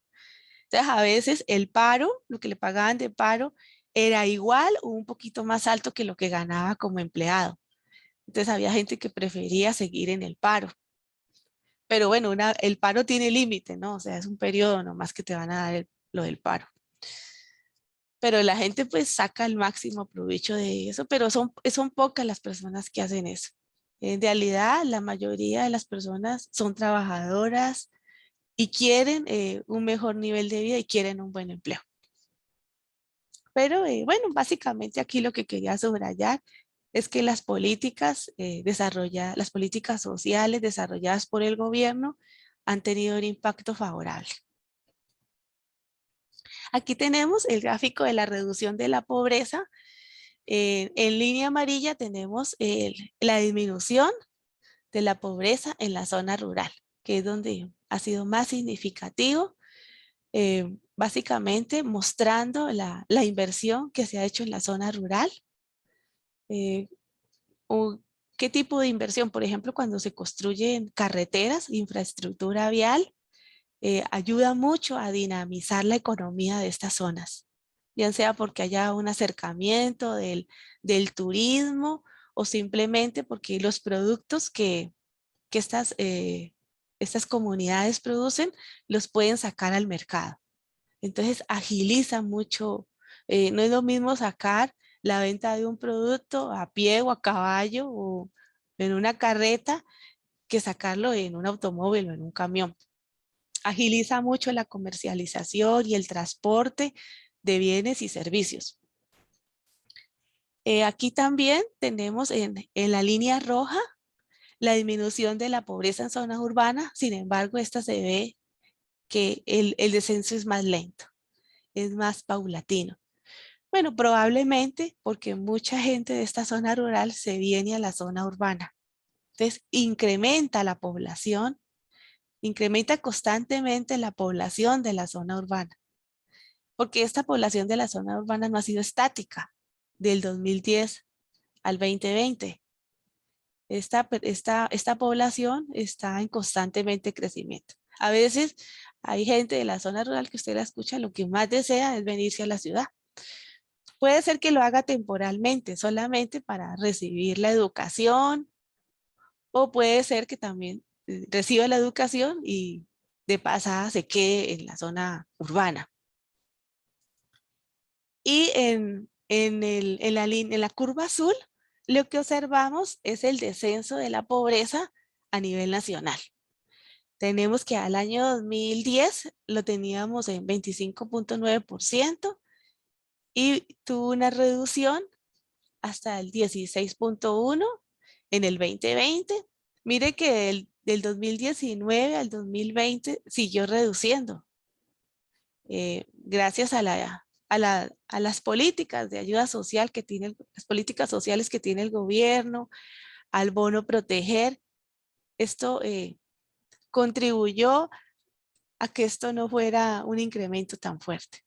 Entonces, a veces el paro, lo que le pagaban de paro, era igual o un poquito más alto que lo que ganaba como empleado. Entonces, había gente que prefería seguir en el paro. Pero bueno, el paro tiene límite, ¿no? O sea, es un periodo nomás que te van a dar lo del paro. Pero la gente pues saca el máximo provecho de eso, pero son pocas las personas que hacen eso. En realidad, la mayoría de las personas son trabajadoras y quieren un mejor nivel de vida y quieren un buen empleo. Pero bueno, básicamente aquí lo que quería subrayar es que las políticas las políticas sociales desarrolladas por el gobierno han tenido un impacto favorable. Aquí tenemos el gráfico de la reducción de la pobreza. En línea amarilla tenemos la disminución de la pobreza en la zona rural, que es donde ha sido más significativo, básicamente mostrando la inversión que se ha hecho en la zona rural. Eh, ¿Qué tipo de inversión? Por ejemplo, cuando se construyen carreteras, infraestructura vial, ayuda mucho a dinamizar la economía de estas zonas, ya sea porque haya un acercamiento del turismo o simplemente porque los productos que estas comunidades producen los pueden sacar al mercado. Entonces agiliza mucho. No es lo mismo sacar la venta de un producto a pie o a caballo o en una carreta que sacarlo en un automóvil o en un camión. Agiliza mucho la comercialización y el transporte de bienes y servicios. Aquí también tenemos en la línea roja la disminución de la pobreza en zonas urbanas. Sin embargo, esta se ve que el descenso es más lento, es más paulatino. Bueno, probablemente porque mucha gente de esta zona rural se viene a la zona urbana. Entonces, incrementa constantemente la población de la zona urbana, porque esta población de la zona urbana no ha sido estática del 2010 al 2020. Esta población está en constantemente crecimiento. A veces hay gente de la zona rural que usted la escucha, lo que más desea es venirse a la ciudad. Puede ser que lo haga temporalmente, solamente para recibir la educación, o puede ser que también reciba la educación y de pasada se quede en la zona urbana. Y en la curva azul, lo que observamos es el descenso de la pobreza a nivel nacional. Tenemos que al año 2010 lo teníamos en 25.9% y tuvo una reducción hasta el 16.1% en el 2020. Mire que del 2019 al 2020 siguió reduciendo. Gracias a las políticas de ayuda social que tiene, las políticas sociales que tiene el gobierno, al bono proteger. Esto contribuyó a que esto no fuera un incremento tan fuerte.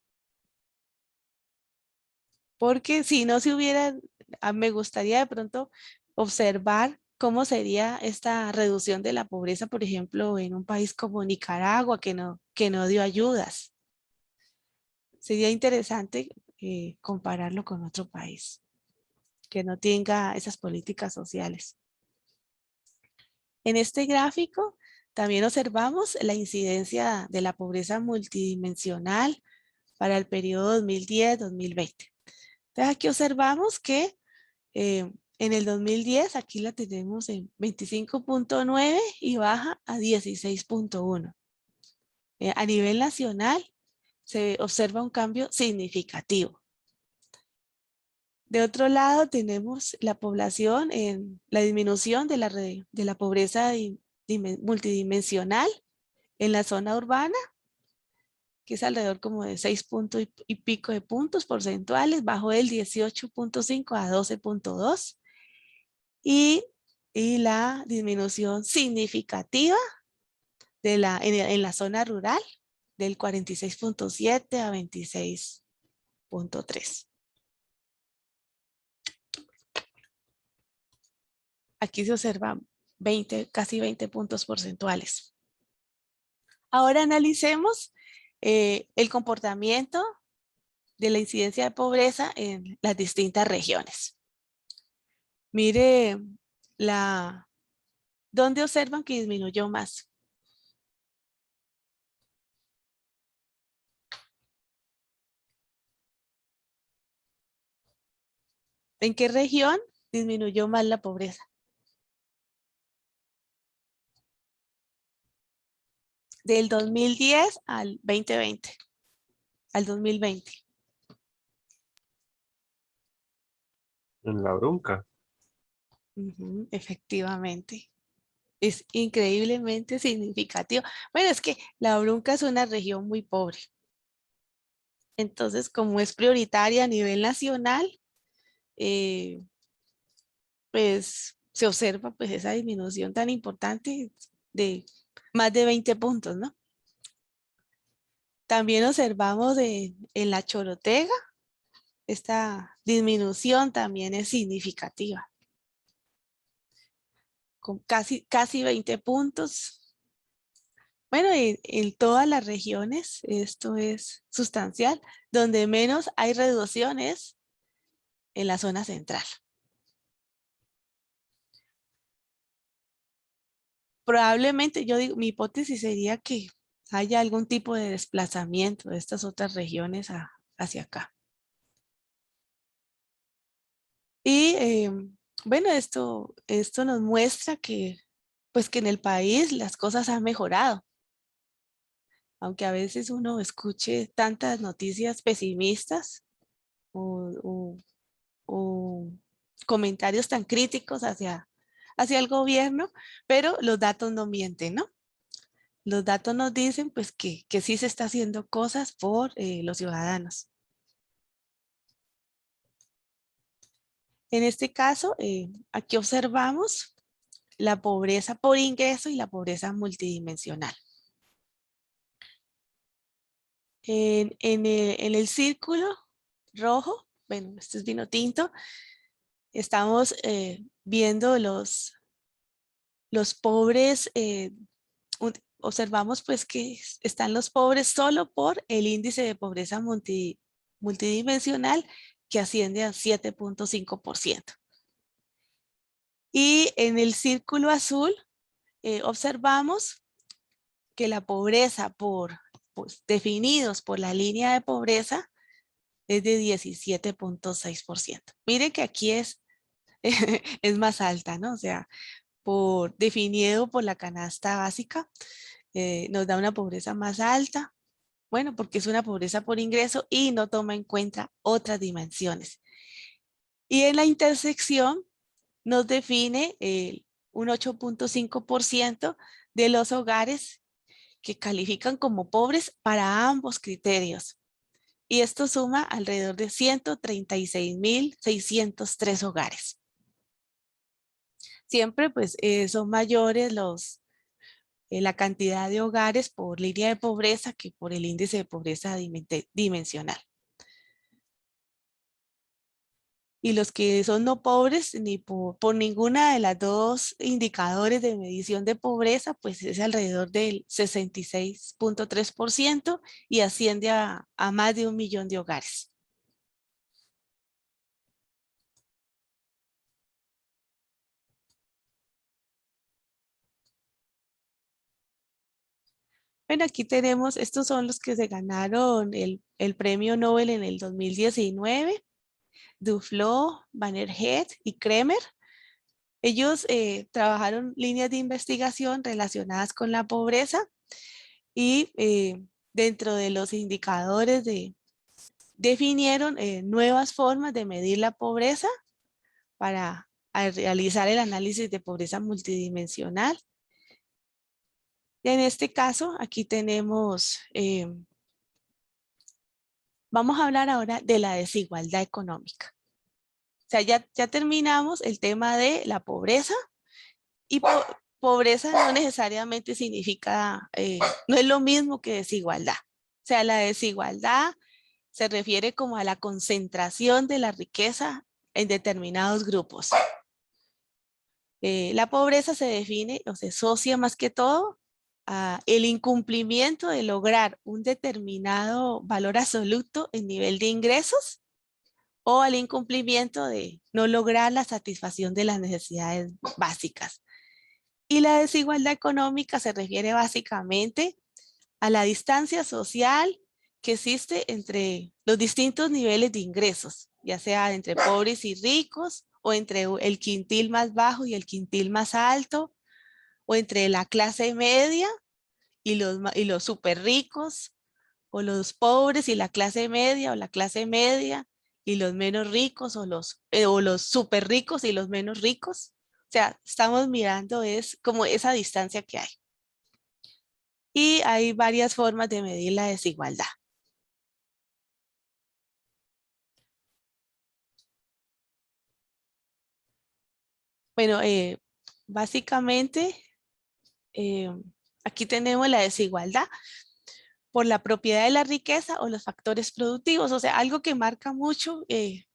Porque si no se hubiera, me gustaría de pronto observar cómo sería esta reducción de la pobreza, por ejemplo, en un país como Nicaragua, que no dio ayudas. Sería interesante compararlo con otro país. que no tenga esas políticas sociales. En este gráfico también observamos la incidencia de la pobreza multidimensional para el periodo 2010-2020. Entonces aquí observamos que en el 2010 aquí la tenemos en 25.9 y baja a 16.1. A nivel nacional se observa un cambio significativo. De otro lado tenemos la población en la disminución de la pobreza multidimensional en la zona urbana, que es alrededor como de 6 puntos y pico de puntos porcentuales, bajó del 18.5 a 12.2. Y la disminución significativa en la zona rural del 46.7 a 26.3. Aquí se observan casi 20 puntos porcentuales. Ahora analicemos el comportamiento de la incidencia de pobreza en las distintas regiones. Mire, ¿dónde observan que disminuyó más? ¿En qué región disminuyó más la pobreza? Del 2010 al 2020, al 2020. En la Brunca. Efectivamente. Es increíblemente significativo. Bueno, es que la Brunca es una región muy pobre. Entonces, como es prioritaria a nivel nacional, pues se observa pues esa disminución tan importante de más de 20 puntos, ¿no? También observamos en la Chorotega, esta disminución también es significativa, con casi 20 puntos. Bueno, en todas las regiones esto es sustancial. Donde menos hay reducciones en la zona central. Probablemente, yo digo, mi hipótesis sería que haya algún tipo de desplazamiento de estas otras regiones hacia acá. Y bueno, esto nos muestra que, pues que en el país las cosas han mejorado. Aunque a veces uno escuche tantas noticias pesimistas o comentarios tan críticos hacia el gobierno, pero los datos no mienten, ¿no? Los datos nos dicen pues que sí se está haciendo cosas por los ciudadanos. En este caso, aquí observamos la pobreza por ingreso y la pobreza multidimensional. En el círculo rojo, bueno, este es vino tinto, estamos viendo los pobres, observamos pues que están los pobres solo por el índice de pobreza multidimensional que asciende al 7.5%. Y en el círculo azul observamos que la pobreza pues, definidos por la línea de pobreza es de 17.6%. Miren que aquí es más alta, ¿no? O sea, definido por la canasta básica, nos da una pobreza más alta. Bueno, porque es una pobreza por ingreso y no toma en cuenta otras dimensiones. Y en la intersección nos define un 8.5% de los hogares que califican como pobres para ambos criterios. Y esto suma alrededor de 136.603 hogares. Siempre pues son mayores la cantidad de hogares por línea de pobreza que por el índice de pobreza dimensional. Y los que son no pobres ni por ninguna de las dos indicadores de medición de pobreza, pues es alrededor del 66.3% y asciende a más de 1 millón de hogares. Bueno, aquí tenemos, estos son los que se ganaron el premio Nobel en el 2019, Duflo, Bannerhead y Kremer. Ellos trabajaron líneas de investigación relacionadas con la pobreza y dentro de los indicadores definieron nuevas formas de medir la pobreza para realizar el análisis de pobreza multidimensional. Y en este caso, aquí tenemos, vamos a hablar ahora de la desigualdad económica. O sea, ya terminamos el tema de la pobreza y pobreza no necesariamente significa, no es lo mismo que desigualdad. O sea, la desigualdad se refiere como a la concentración de la riqueza en determinados grupos. La pobreza se define o se asocia más que todo a el incumplimiento de lograr un determinado valor absoluto en nivel de ingresos o al incumplimiento de no lograr la satisfacción de las necesidades básicas. Y la desigualdad económica se refiere básicamente a la distancia social que existe entre los distintos niveles de ingresos, ya sea entre pobres y ricos, o entre el quintil más bajo y el quintil más alto, o entre la clase media y los súper ricos, o los pobres y la clase media, o la clase media y los menos ricos, o los súper ricos y los menos ricos. O sea, estamos mirando es como esa distancia que hay. Y hay varias formas de medir la desigualdad. Bueno, básicamente aquí tenemos la desigualdad por la propiedad de la riqueza o los factores productivos. O sea, algo que marca mucho que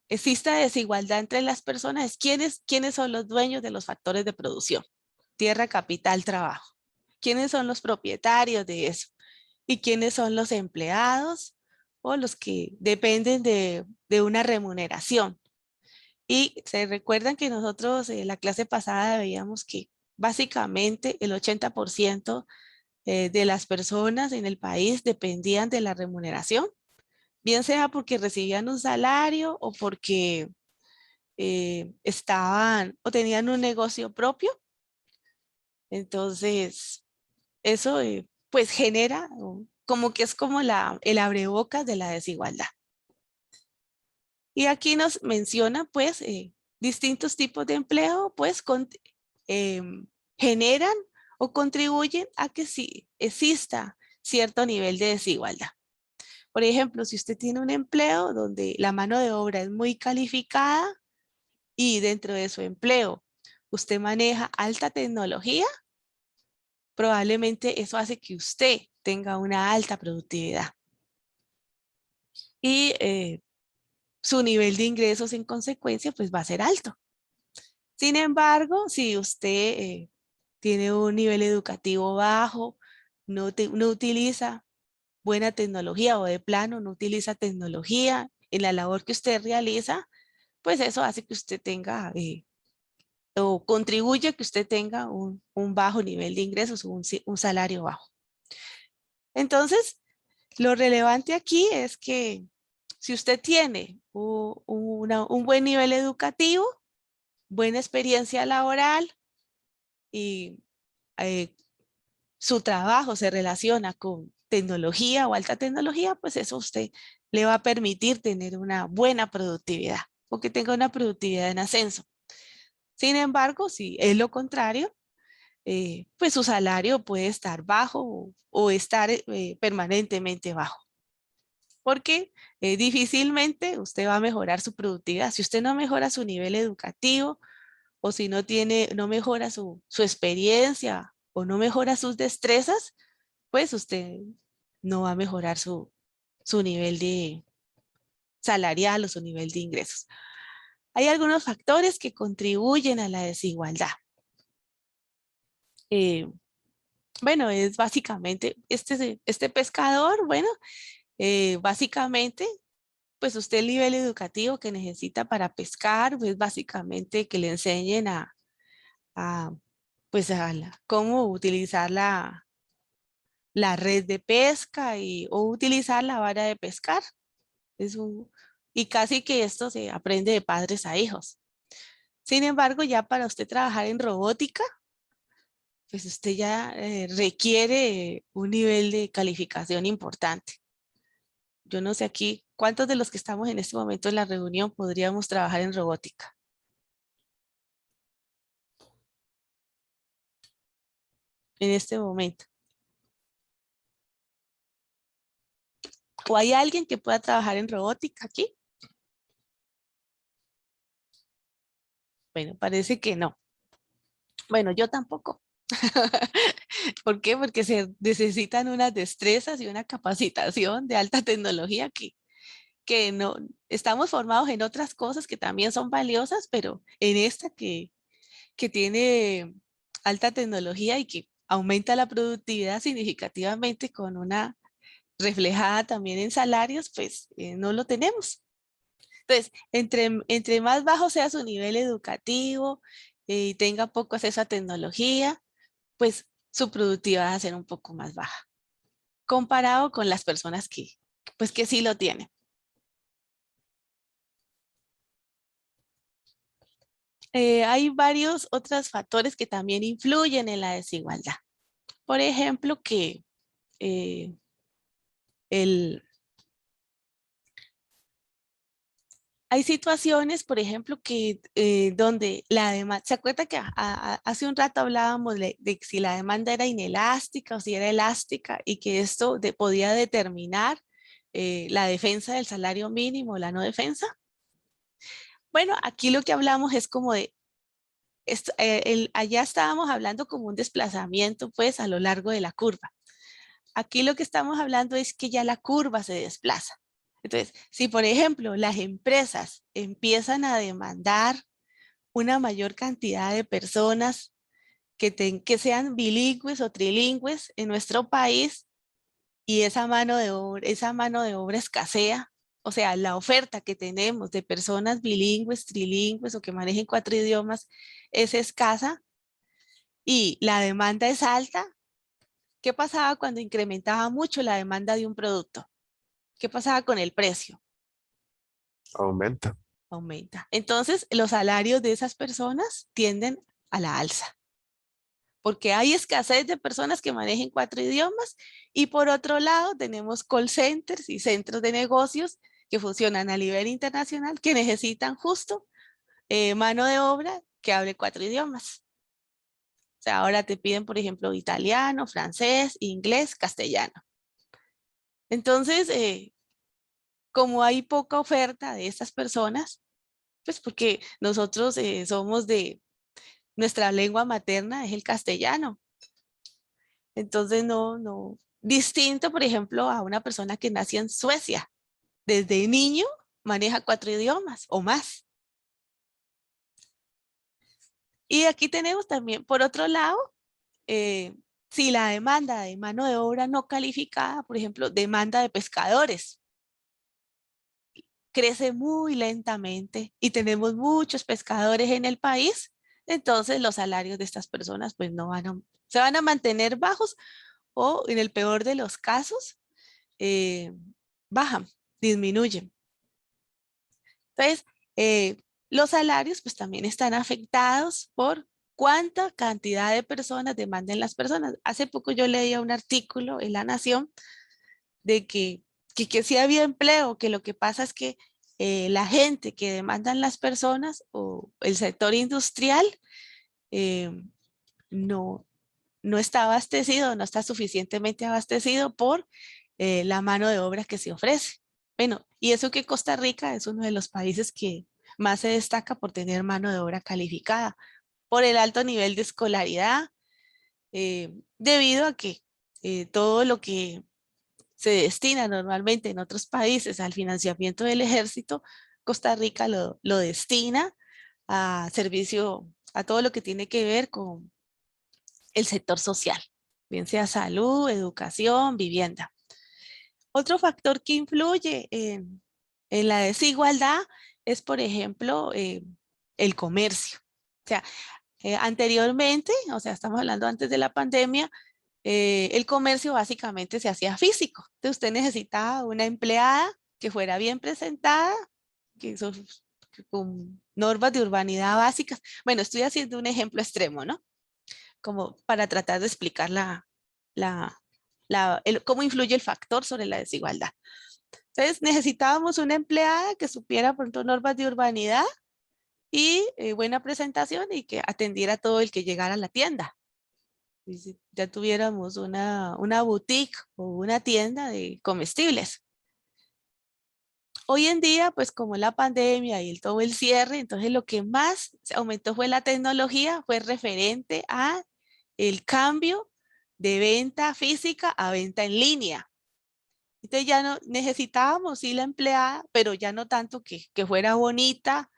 exista desigualdad entre las personas es quiénes son los dueños de los factores de producción. Tierra, capital, trabajo. ¿Quiénes son los propietarios de eso? ¿Y quiénes son los empleados o los que dependen de una remuneración? Y se recuerdan que nosotros en la clase pasada veíamos que básicamente el 80% de las personas en el país dependían de la remuneración, bien sea porque recibían un salario o porque estaban o tenían un negocio propio. Entonces, eso pues genera como que es como el abrebocas de la desigualdad. Y aquí nos menciona pues distintos tipos de empleo pues generan o contribuyen a que sí exista cierto nivel de desigualdad. Por ejemplo, si usted tiene un empleo donde la mano de obra es muy calificada y dentro de su empleo usted maneja alta tecnología, probablemente eso hace que usted tenga una alta productividad. Y su nivel de ingresos en consecuencia pues va a ser alto. Sin embargo, si usted tiene un nivel educativo bajo, no utiliza buena tecnología o de plano no utiliza tecnología en la labor que usted realiza, pues eso hace que usted tenga o contribuye a que usted tenga un bajo nivel de ingresos o un salario bajo. Entonces, lo relevante aquí es que si usted tiene un buen nivel educativo, buena experiencia laboral y su trabajo se relaciona con tecnología o alta tecnología, pues eso a usted le va a permitir tener una buena productividad o que tenga una productividad en ascenso. Sin embargo, si es lo contrario, pues su salario puede estar bajo o estar permanentemente bajo. Porque difícilmente usted va a mejorar su productividad. Si usted no mejora su nivel educativo o si no mejora su experiencia o no mejora sus destrezas, pues usted no va a mejorar su nivel de salarial o su nivel de ingresos. Hay algunos factores que contribuyen a la desigualdad. Bueno, es básicamente este pescador, bueno, básicamente, pues usted el nivel educativo que necesita para pescar, pues básicamente que le enseñen pues cómo utilizar la red de pesca o utilizar la vara de pescar. Y casi que esto se aprende de padres a hijos. Sin embargo, ya para usted trabajar en robótica, pues usted ya requiere un nivel de calificación importante. Yo no sé aquí cuántos de los que estamos en este momento en la reunión podríamos trabajar en robótica. En este momento. ¿O hay alguien que pueda trabajar en robótica aquí? Bueno, parece que no. Bueno, yo tampoco. ¿Por qué? Porque se necesitan unas destrezas y una capacitación de alta tecnología que no, estamos formados en otras cosas que también son valiosas, pero en esta que tiene alta tecnología y que aumenta la productividad significativamente con una reflejada también en salarios, pues no lo tenemos. Entonces, entre más bajo sea su nivel educativo y tenga poco acceso a tecnología, pues su productividad va a ser un poco más baja, comparado con las personas pues que sí lo tienen. Hay varios otros factores que también influyen en la desigualdad. Por ejemplo, que eh, hay situaciones, por ejemplo, que donde la demanda, ¿se acuerda que hace un rato hablábamos de si la demanda era inelástica o si era elástica y que esto podía determinar la defensa del salario mínimo o la no defensa? Bueno, aquí lo que hablamos es como de, allá estábamos hablando como un desplazamiento pues a lo largo de la curva. Aquí lo que estamos hablando es que ya la curva se desplaza. Entonces, si por ejemplo las empresas empiezan a demandar una mayor cantidad de personas que sean bilingües o trilingües en nuestro país y esa mano de obra escasea, o sea, la oferta que tenemos de personas bilingües, trilingües o que manejen 4 idiomas es escasa y la demanda es alta. ¿Qué pasaba cuando incrementaba mucho la demanda de un producto? ¿Qué pasaba con el precio? Aumenta. Aumenta. Entonces, los salarios de esas personas tienden a la alza, porque hay escasez de personas que manejen 4 idiomas y por otro lado tenemos call centers y centros de negocios que funcionan a nivel internacional que necesitan justo mano de obra que hable 4 idiomas. O sea, ahora te piden, por ejemplo, italiano, francés, inglés, castellano. Entonces, como hay poca oferta de estas personas, pues porque nosotros somos nuestra lengua materna es el castellano. Entonces, distinto, por ejemplo, a una persona que nació en Suecia. Desde niño maneja 4 idiomas o más. Y aquí tenemos también, por otro lado, si la demanda de mano de obra no calificada, por ejemplo, demanda de pescadores, crece muy lentamente y tenemos muchos pescadores en el país, entonces los salarios de estas personas pues se van a mantener bajos o en el peor de los casos bajan, disminuyen. Entonces, los salarios pues también están afectados por cuánta cantidad de personas demanden las personas. Hace poco yo leía un artículo en La Nación de que sí había empleo, que lo que pasa es que la gente que demandan las personas o el sector industrial eh, no, no está abastecido, no está suficientemente abastecido por la mano de obra que se ofrece. Bueno, y eso que Costa Rica es uno de los países que más se destaca por tener mano de obra calificada, por el alto nivel de escolaridad, debido a que todo lo que se destina normalmente en otros países al financiamiento del ejército, Costa Rica lo destina a servicio, a todo lo que tiene que ver con el sector social, bien sea salud, educación, vivienda. Otro factor que influye en la desigualdad es, por ejemplo, el comercio. O sea, anteriormente, o sea, estamos hablando antes de la pandemia, el comercio básicamente se hacía físico. Entonces usted necesitaba una empleada que fuera bien presentada, que con normas de urbanidad básicas. Bueno, estoy haciendo un ejemplo extremo, ¿no? Como para tratar de explicar la, cómo influye el factor sobre la desigualdad. Entonces necesitábamos una empleada que supiera pronto normas de urbanidad y buena presentación y que atendiera a todo el que llegara a la tienda. Y si ya tuviéramos una boutique o una tienda de comestibles. Hoy en día, pues como la pandemia y todo el cierre, entonces lo que más se aumentó fue la tecnología, fue referente a el cambio de venta física a venta en línea. Entonces ya no necesitábamos sí la empleada, pero ya no tanto que fuera bonita,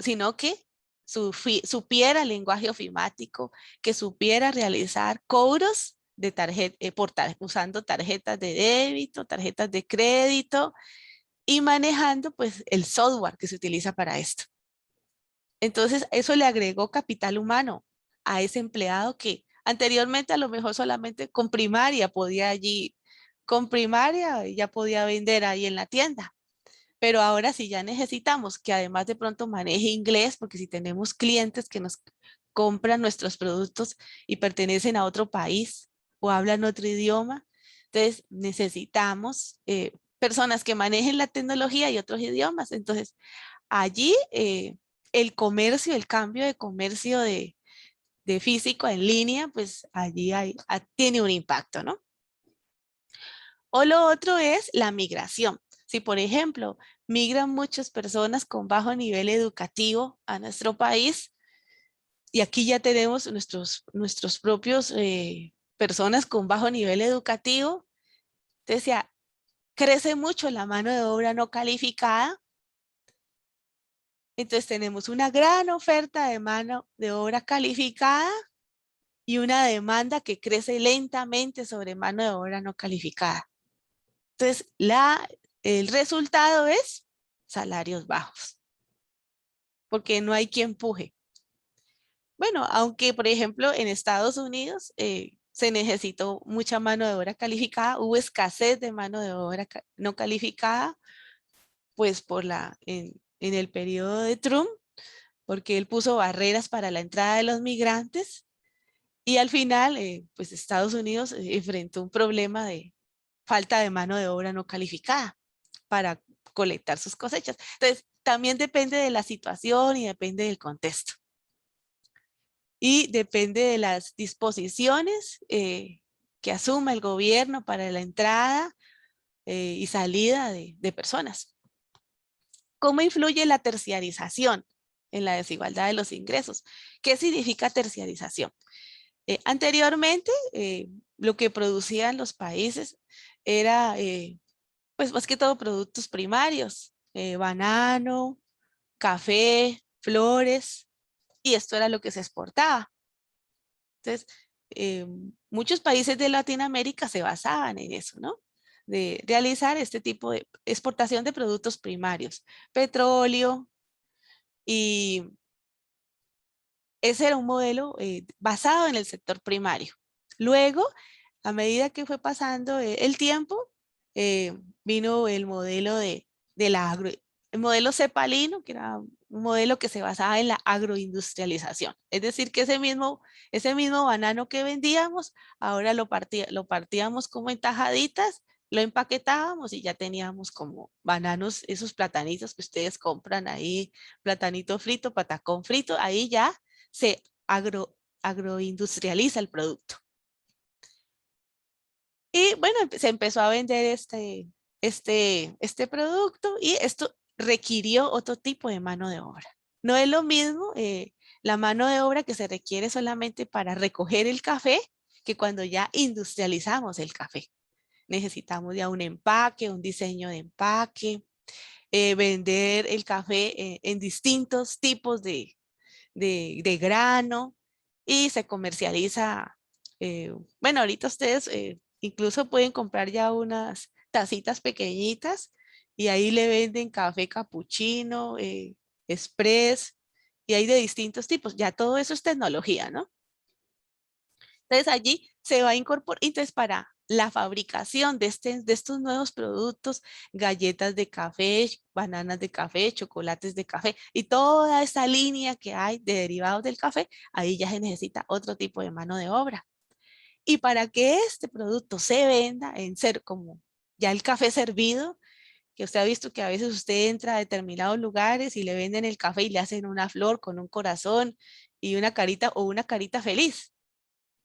sino que supiera el lenguaje ofimático, que supiera realizar cobros de usando tarjetas de débito, tarjetas de crédito y manejando pues el software que se utiliza para esto. Entonces eso le agregó capital humano a ese empleado que anteriormente a lo mejor solamente con primaria con primaria ya podía vender ahí en la tienda. Pero ahora sí ya necesitamos que además de pronto maneje inglés, porque si tenemos clientes que nos compran nuestros productos y pertenecen a otro país o hablan otro idioma, entonces necesitamos personas que manejen la tecnología y otros idiomas. Entonces allí el comercio, el cambio de comercio de físico en línea, pues allí tiene un impacto, ¿no? O lo otro es la migración. Si, por ejemplo, migran muchas personas con bajo nivel educativo a nuestro país, y aquí ya tenemos nuestros propios personas con bajo nivel educativo, entonces ya crece mucho la mano de obra no calificada, entonces tenemos una gran oferta de mano de obra calificada y una demanda que crece lentamente sobre mano de obra no calificada. Entonces, el resultado es salarios bajos, porque no hay quien empuje. Bueno, aunque por ejemplo en Estados Unidos se necesitó mucha mano de obra calificada, hubo escasez de mano de obra no calificada, pues en el periodo de Trump, porque él puso barreras para la entrada de los migrantes y al final, pues Estados Unidos enfrentó un problema de falta de mano de obra no calificada para colectar sus cosechas. Entonces, también depende de la situación y depende del contexto. Y depende de las disposiciones que asuma el gobierno para la entrada y salida de personas. ¿Cómo influye la terciarización en la desigualdad de los ingresos? ¿Qué significa terciarización? Anteriormente, lo que producían los países era, pues más que todo, productos primarios, banano, café, flores, y esto era lo que se exportaba. Entonces, muchos países de Latinoamérica se basaban en eso, ¿no? De realizar este tipo de exportación de productos primarios, petróleo, y ese era un modelo basado en el sector primario. Luego, a medida que fue pasando el tiempo, vino el modelo el modelo cepalino, que era un modelo que se basaba en la agroindustrialización. Es decir, que ese mismo banano que vendíamos, ahora lo partíamos como en tajaditas, lo empaquetábamos y ya teníamos como bananos, esos platanitos que ustedes compran ahí, platanito frito, patacón frito, ahí ya se agroindustrializa el producto. Y bueno, se empezó a vender este producto y esto requirió otro tipo de mano de obra. No es lo mismo la mano de obra que se requiere solamente para recoger el café que cuando ya industrializamos el café. Necesitamos ya un empaque, un diseño de empaque, vender el café en distintos tipos de grano y se comercializa. Bueno, ahorita ustedes incluso pueden comprar ya unas tacitas pequeñitas y ahí le venden café capuchino, express y hay de distintos tipos. Ya todo eso es tecnología, ¿no? Entonces allí se va a incorporar, entonces para la fabricación de estos nuevos productos, galletas de café, bananas de café, chocolates de café y toda esa línea que hay de derivados del café, ahí ya se necesita otro tipo de mano de obra. Y para que este producto se venda en ser como ya el café servido, que usted ha visto que a veces usted entra a determinados lugares y le venden el café y le hacen una flor con un corazón y una carita o una carita feliz.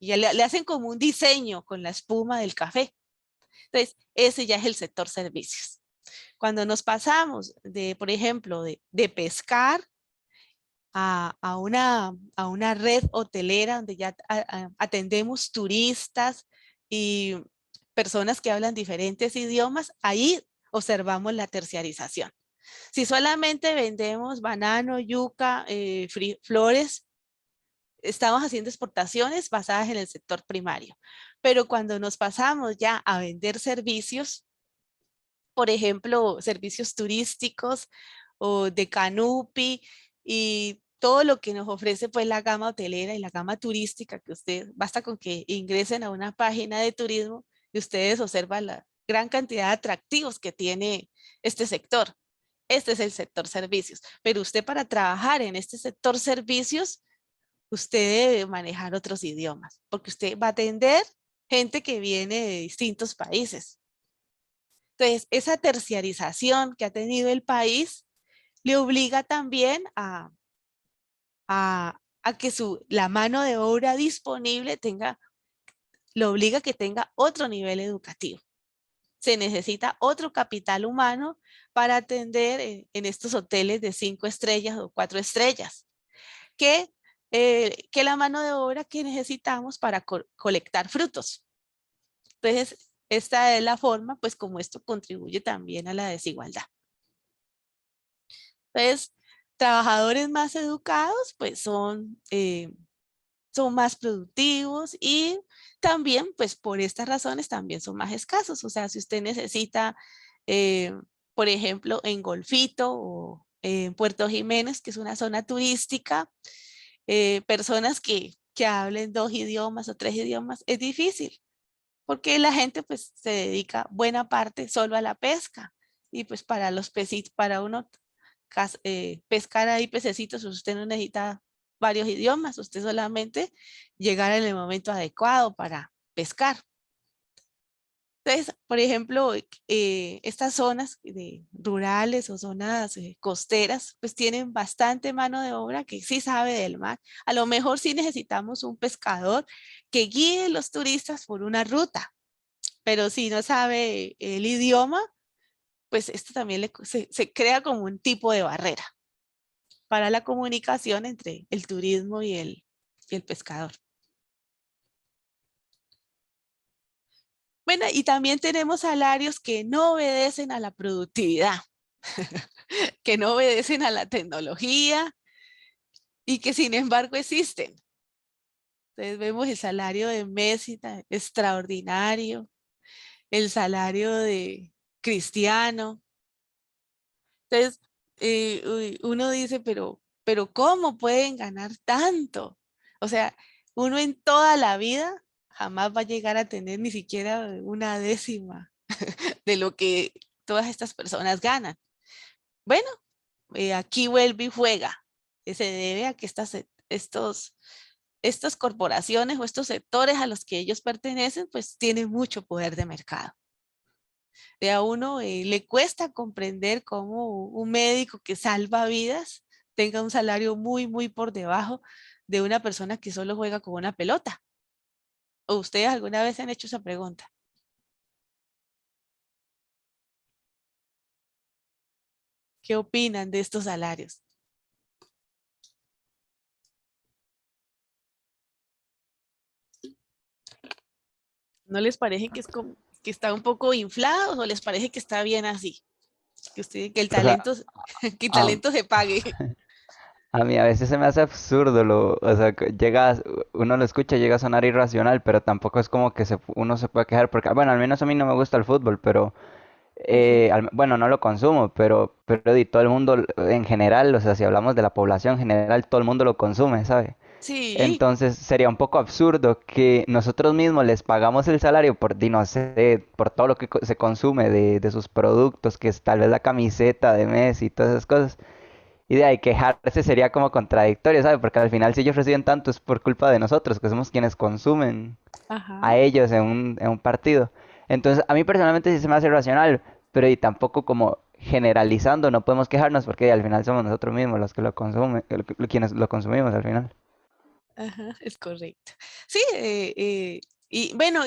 Y ya le hacen como un diseño con la espuma del café. Entonces, ese ya es el sector servicios. Cuando nos pasamos de, por ejemplo, de pescar a una red hotelera donde ya atendemos turistas y personas que hablan diferentes idiomas, ahí observamos la terciarización. Si solamente vendemos banano, yuca, flores, estamos haciendo exportaciones basadas en el sector primario. Pero cuando nos pasamos ya a vender servicios, por ejemplo, servicios turísticos o de canopy y todo lo que nos ofrece pues la gama hotelera y la gama turística, que usted basta con que ingresen a una página de turismo y ustedes observan la gran cantidad de atractivos que tiene este sector. Este es el sector servicios, pero usted para trabajar en este sector servicios, usted debe manejar otros idiomas, porque usted va a atender gente que viene de distintos países. Entonces, esa terciarización que ha tenido el país le obliga también a que la mano de obra disponible le obliga a que tenga otro nivel educativo. Se necesita otro capital humano para atender en estos hoteles de 5 estrellas o 4 estrellas, que la mano de obra que necesitamos para colectar frutos. Entonces, esta es la forma, pues como esto contribuye también a la desigualdad. Entonces, trabajadores más educados, pues son más productivos y también, pues por estas razones, también son más escasos. O sea, si usted necesita, eh, por ejemplo, en Golfito o en Puerto Jiménez, que es una zona turística, personas que hablen 2 idiomas o 3 idiomas, es difícil, porque la gente pues se dedica buena parte solo a la pesca. Y pues para los pesitos, para uno pescar ahí pececitos, usted no necesita varios idiomas, usted solamente llegar en el momento adecuado para pescar. Entonces, por ejemplo, estas zonas rurales o zonas costeras, pues tienen bastante mano de obra que sí sabe del mar. A lo mejor sí necesitamos un pescador que guíe los turistas por una ruta, pero si no sabe el idioma, pues esto también se crea como un tipo de barrera para la comunicación entre el turismo y el pescador. Bueno, y también tenemos salarios que no obedecen a la productividad, que no obedecen a la tecnología y que sin embargo existen. Entonces vemos el salario de Messi, extraordinario, el salario de Cristiano. Entonces uno dice, pero ¿cómo pueden ganar tanto? O sea, uno en toda la vida jamás va a llegar a tener ni siquiera una décima de lo que todas estas personas ganan. Bueno, aquí vuelve y juega. Se debe a que estas corporaciones o estos sectores a los que ellos pertenecen, pues tienen mucho poder de mercado. A uno le cuesta comprender cómo un médico que salva vidas tenga un salario muy, muy por debajo de una persona que solo juega con una pelota. ¿O ustedes alguna vez han hecho esa pregunta? ¿Qué opinan de estos salarios? ¿No les parece que es como que está un poco inflado o les parece que está bien así? Que el O sea, talento, que el a, talento se pague. a mí a veces se me hace absurdo o sea, que uno lo escucha, llega a sonar irracional, pero tampoco es como que uno se puede quejar, porque, bueno, al menos a mí no me gusta el fútbol, pero, Ujú. bueno, no lo consumo, pero todo el mundo en general, o sea, si hablamos de la población general, todo el mundo lo consume, ¿sabe? Sí, Entonces sería un poco absurdo que nosotros mismos les pagamos el salario por, no sé, por todo lo que se consume de sus productos, que es tal vez la camiseta de Messi y todas esas cosas. Y de ahí quejarse sería como contradictorio, ¿sabes? Porque al final si ellos reciben tanto es por culpa de nosotros, que somos quienes consumen ajá. a ellos en un partido. Entonces a mí personalmente sí se me hace racional, pero y tampoco como generalizando no podemos quejarnos porque al final somos nosotros mismos los que lo consumen, quienes lo consumimos al final. Ajá, es correcto. Sí, y bueno,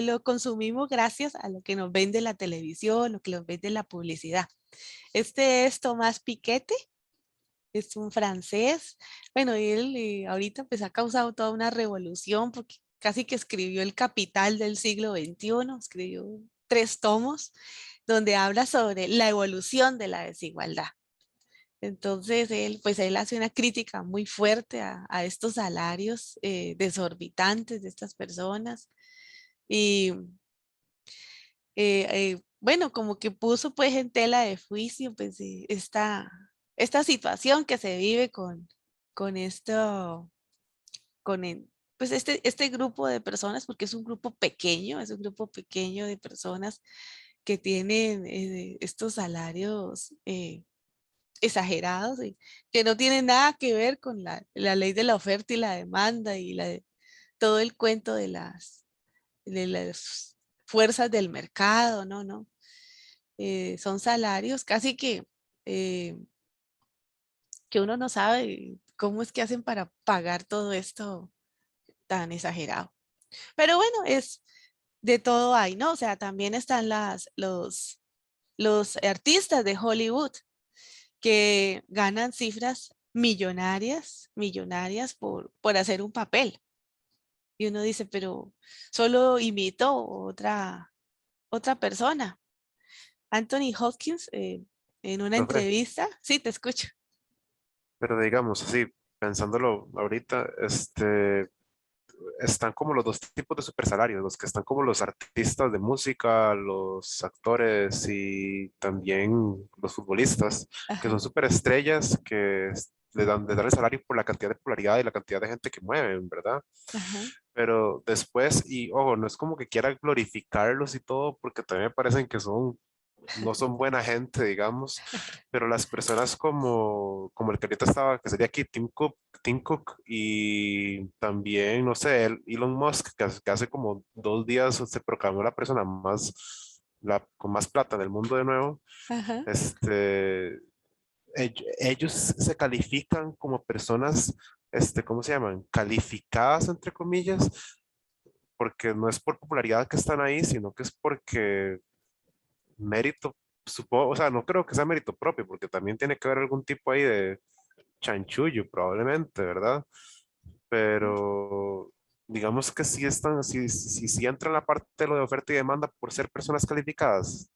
lo consumimos gracias a lo que nos vende la televisión, lo que nos vende la publicidad. Este es Tomás Piketty, es un francés. Bueno, él ahorita pues ha causado toda una revolución porque casi que escribió El Capital del siglo XXI, escribió 3 tomos donde habla sobre la evolución de la desigualdad. Entonces, él hace una crítica muy fuerte a estos salarios desorbitantes de estas personas y bueno, como que puso pues en tela de juicio pues esta situación que se vive con esto, pues este grupo de personas, porque es un grupo pequeño de personas que tienen estos salarios exagerados y que no tienen nada que ver con la ley de la oferta y la demanda y todo el cuento de las fuerzas del mercado, no, no. Son salarios casi eh, que uno no sabe cómo es que hacen para pagar todo esto tan exagerado. Pero bueno, es de todo hay, ¿no? O sea, también están los artistas de Hollywood que ganan cifras millonarias, millonarias por hacer un papel. Y uno dice, pero solo imito otra persona. Anthony Hopkins, en una Profe, entrevista, sí, te escucho. pero digamos así, pensándolo ahorita, están como los dos tipos de supersalarios, los que están como los artistas de música, los actores y también los futbolistas, que son Ajá, superestrellas que les dan el salario por la cantidad de popularidad y la cantidad de gente que mueven, ¿verdad? ajá. Pero después, y ojo, no es como que quiera glorificarlos y todo, porque también me parecen que no son buena gente, digamos, pero las personas como el que ahorita estaba, que sería aquí Tim Cook y también, no sé, Elon Musk, que hace como 2 días se proclamó la persona con más plata del mundo de nuevo, Ajá. ellos se califican como personas, ¿cómo se llaman? Calificadas, entre comillas, porque no es por popularidad que están ahí, sino que es porque mérito, supongo, o sea, no creo que sea mérito propio, porque también tiene que haber algún tipo ahí de chanchullo, probablemente, ¿verdad? Pero digamos que sí están, sí entra en la parte de lo de oferta y demanda por ser personas calificadas.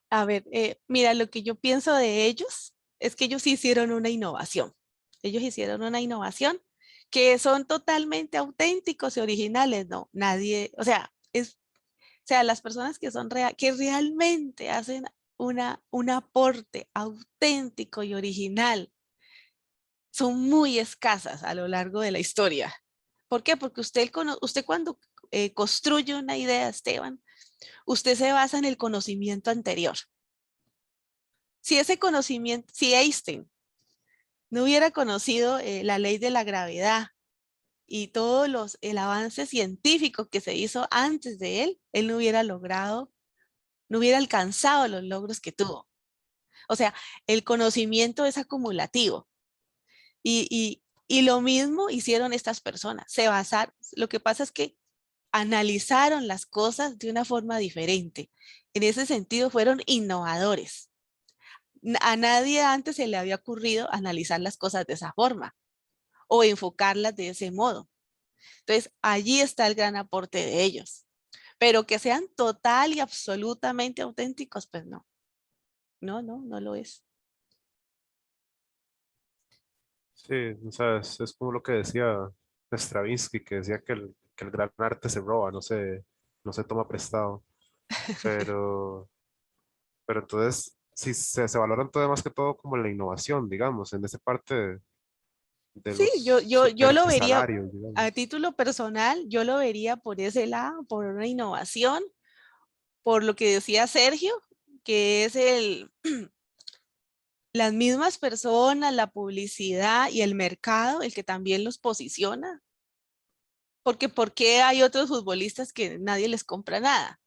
A ver, mira, lo que yo pienso de ellos es que ellos hicieron una innovación. Ellos hicieron una innovación que son totalmente auténticos y originales, ¿no? Nadie, o sea, las personas que realmente hacen un aporte auténtico y original son muy escasas a lo largo de la historia. ¿Por qué? Porque usted cuando construye una idea, Esteban, usted se basa en el conocimiento anterior. Si Einstein no hubiera conocido la ley de la gravedad y el avance científico que se hizo antes de él, él no hubiera alcanzado los logros que tuvo. O sea, el conocimiento es acumulativo y lo mismo hicieron estas personas. Lo que pasa es que analizaron las cosas de una forma diferente. En ese sentido, fueron innovadores. A nadie antes se le había ocurrido analizar las cosas de esa forma o enfocarlas de ese modo. Entonces, allí está el gran aporte de ellos. Pero que sean total y absolutamente auténticos, pues no, no, no, no lo es. Sí, o sea, es como lo que decía Stravinsky, que decía que el gran arte se roba, no se toma prestado. Pero, pero entonces, sí se valoran todo más que todo como la innovación, digamos, en esa parte de Sí, los yo lo vería supersalarios, a digamos. título personal, yo lo vería por ese lado, por una innovación, por lo que decía Sergio, que es las mismas personas, la publicidad y el mercado, el que también los posiciona. Porque ¿por qué hay otros futbolistas que nadie les compra nada?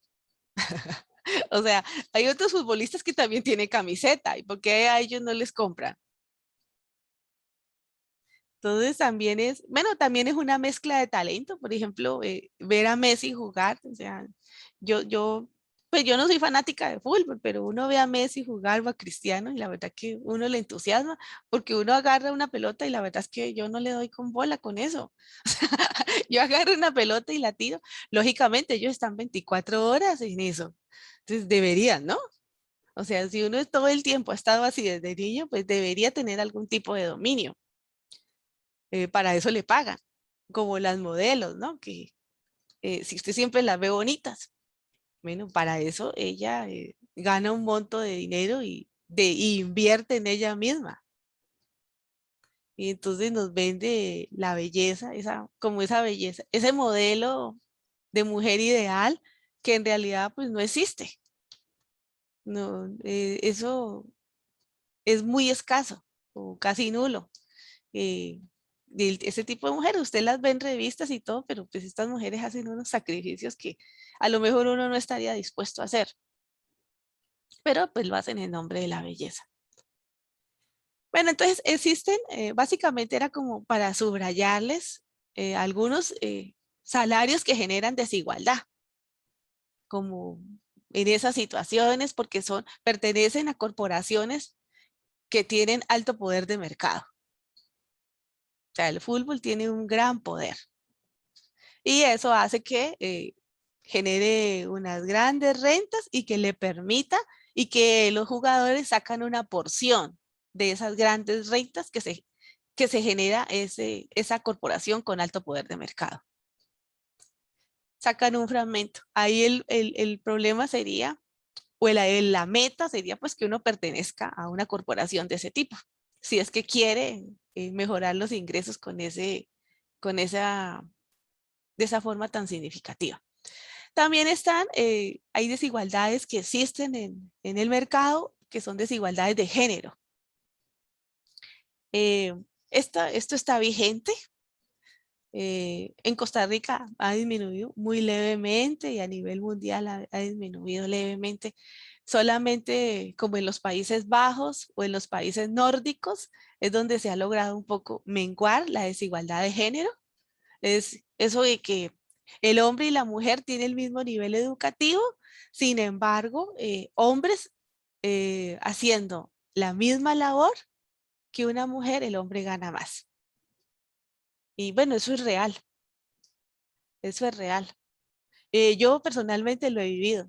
O sea, hay otros futbolistas que también tienen camiseta y ¿por qué a ellos no les compran? Entonces también es, bueno, también es una mezcla de talento. Por ejemplo, ver a Messi jugar, o sea, yo, pues yo no soy fanática de fútbol, pero uno ve a Messi jugar o a Cristiano y la verdad que uno le entusiasma porque uno agarra una pelota y la verdad es que yo no le doy con bola con eso. Yo agarro una pelota y la tiro. Lógicamente ellos están 24 horas en eso. Entonces deberían, ¿no? O sea, si uno todo el tiempo ha estado así desde niño, pues debería tener algún tipo de dominio. Para eso le pagan, como las modelos, ¿no? Que si usted siempre las ve bonitas, bueno, para eso ella gana un monto de dinero y invierte en ella misma. Y entonces nos vende la belleza, como esa belleza, ese modelo de mujer ideal que en realidad pues no existe. No, eso es muy escaso o casi nulo. eh, Ese tipo de mujeres, usted las ve en revistas y todo, pero pues estas mujeres hacen unos sacrificios que a lo mejor uno no estaría dispuesto a hacer, pero pues lo hacen en nombre de la belleza. Bueno, entonces existen, básicamente era como para subrayarles algunos salarios que generan desigualdad, como en esas situaciones, porque pertenecen a corporaciones que tienen alto poder de mercado. O sea, el fútbol tiene un gran poder. Y eso hace que genere unas grandes rentas y que le permita y que los jugadores sacan una porción de esas grandes rentas que se genera esa corporación con alto poder de mercado. Sacan un fragmento. Ahí el problema sería, o la meta sería pues que uno pertenezca a una corporación de ese tipo, si es que quiere mejorar los ingresos con esa, de esa forma tan significativa. También hay desigualdades que existen en el mercado, que son desigualdades de género. Eh, esto está vigente. En Costa Rica ha disminuido muy levemente y a nivel mundial ha disminuido levemente. Solamente como en los Países Bajos o en los países nórdicos es donde se ha logrado un poco menguar la desigualdad de género. Es eso de que el hombre y la mujer tienen el mismo nivel educativo, sin embargo, hombres haciendo la misma labor que una mujer, el hombre gana más. Y bueno, eso es real, eso es real. Yo personalmente lo he vivido.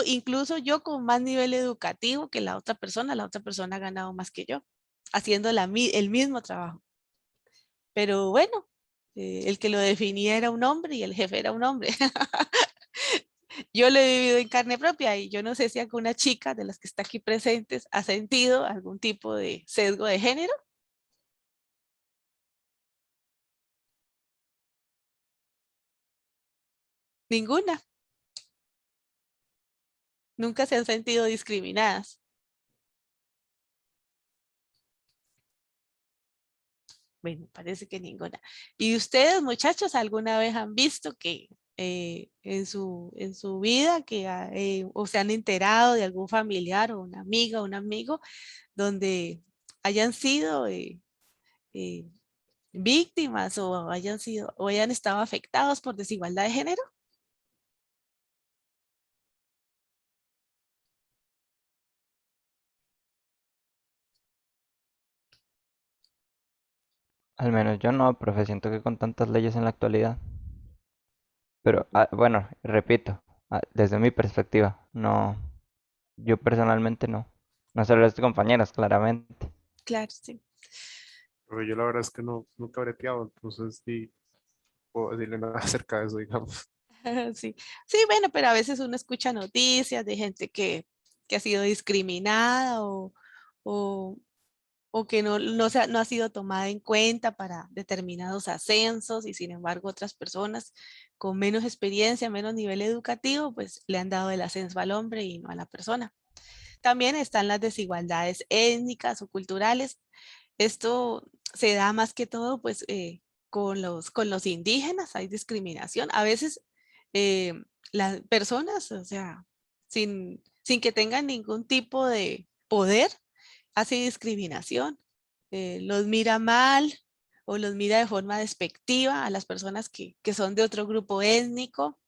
Incluso yo con más nivel educativo que la otra persona ha ganado más que yo, haciendo el mismo trabajo. Pero bueno, el que lo definía era un hombre y el jefe era un hombre. Yo lo he vivido en carne propia y yo no sé si alguna chica de las que está aquí presentes ha sentido algún tipo de sesgo de género. Ninguna. Nunca se han sentido discriminadas. Bueno, parece que ninguna. ¿Y ustedes, muchachos, alguna vez han visto que en su vida o se han enterado de algún familiar o una amiga o un amigo donde hayan sido eh, víctimas o hayan estado afectados por desigualdad de género? Al menos yo no, profe, siento que con tantas leyes en la actualidad. Pero bueno, repito, desde mi perspectiva, no, yo personalmente no. No sé los compañeros, claramente. Claro, sí. Pero yo la verdad es que no, nunca he breteado, entonces sí, puedo decirle nada acerca de eso, digamos. Sí, sí, bueno, pero a veces uno escucha noticias de gente que ha sido discriminada o o que no ha sido tomada en cuenta para determinados ascensos y sin embargo otras personas con menos experiencia, menos nivel educativo, pues le han dado el ascenso al hombre y no a la persona. También están las desigualdades étnicas o culturales. Esto se da más que todo pues con los indígenas, hay discriminación. A veces eh, las personas, o sea, sin que tengan ningún tipo de poder, hace discriminación, los mira mal o los mira de forma despectiva a las personas que son de otro grupo étnico.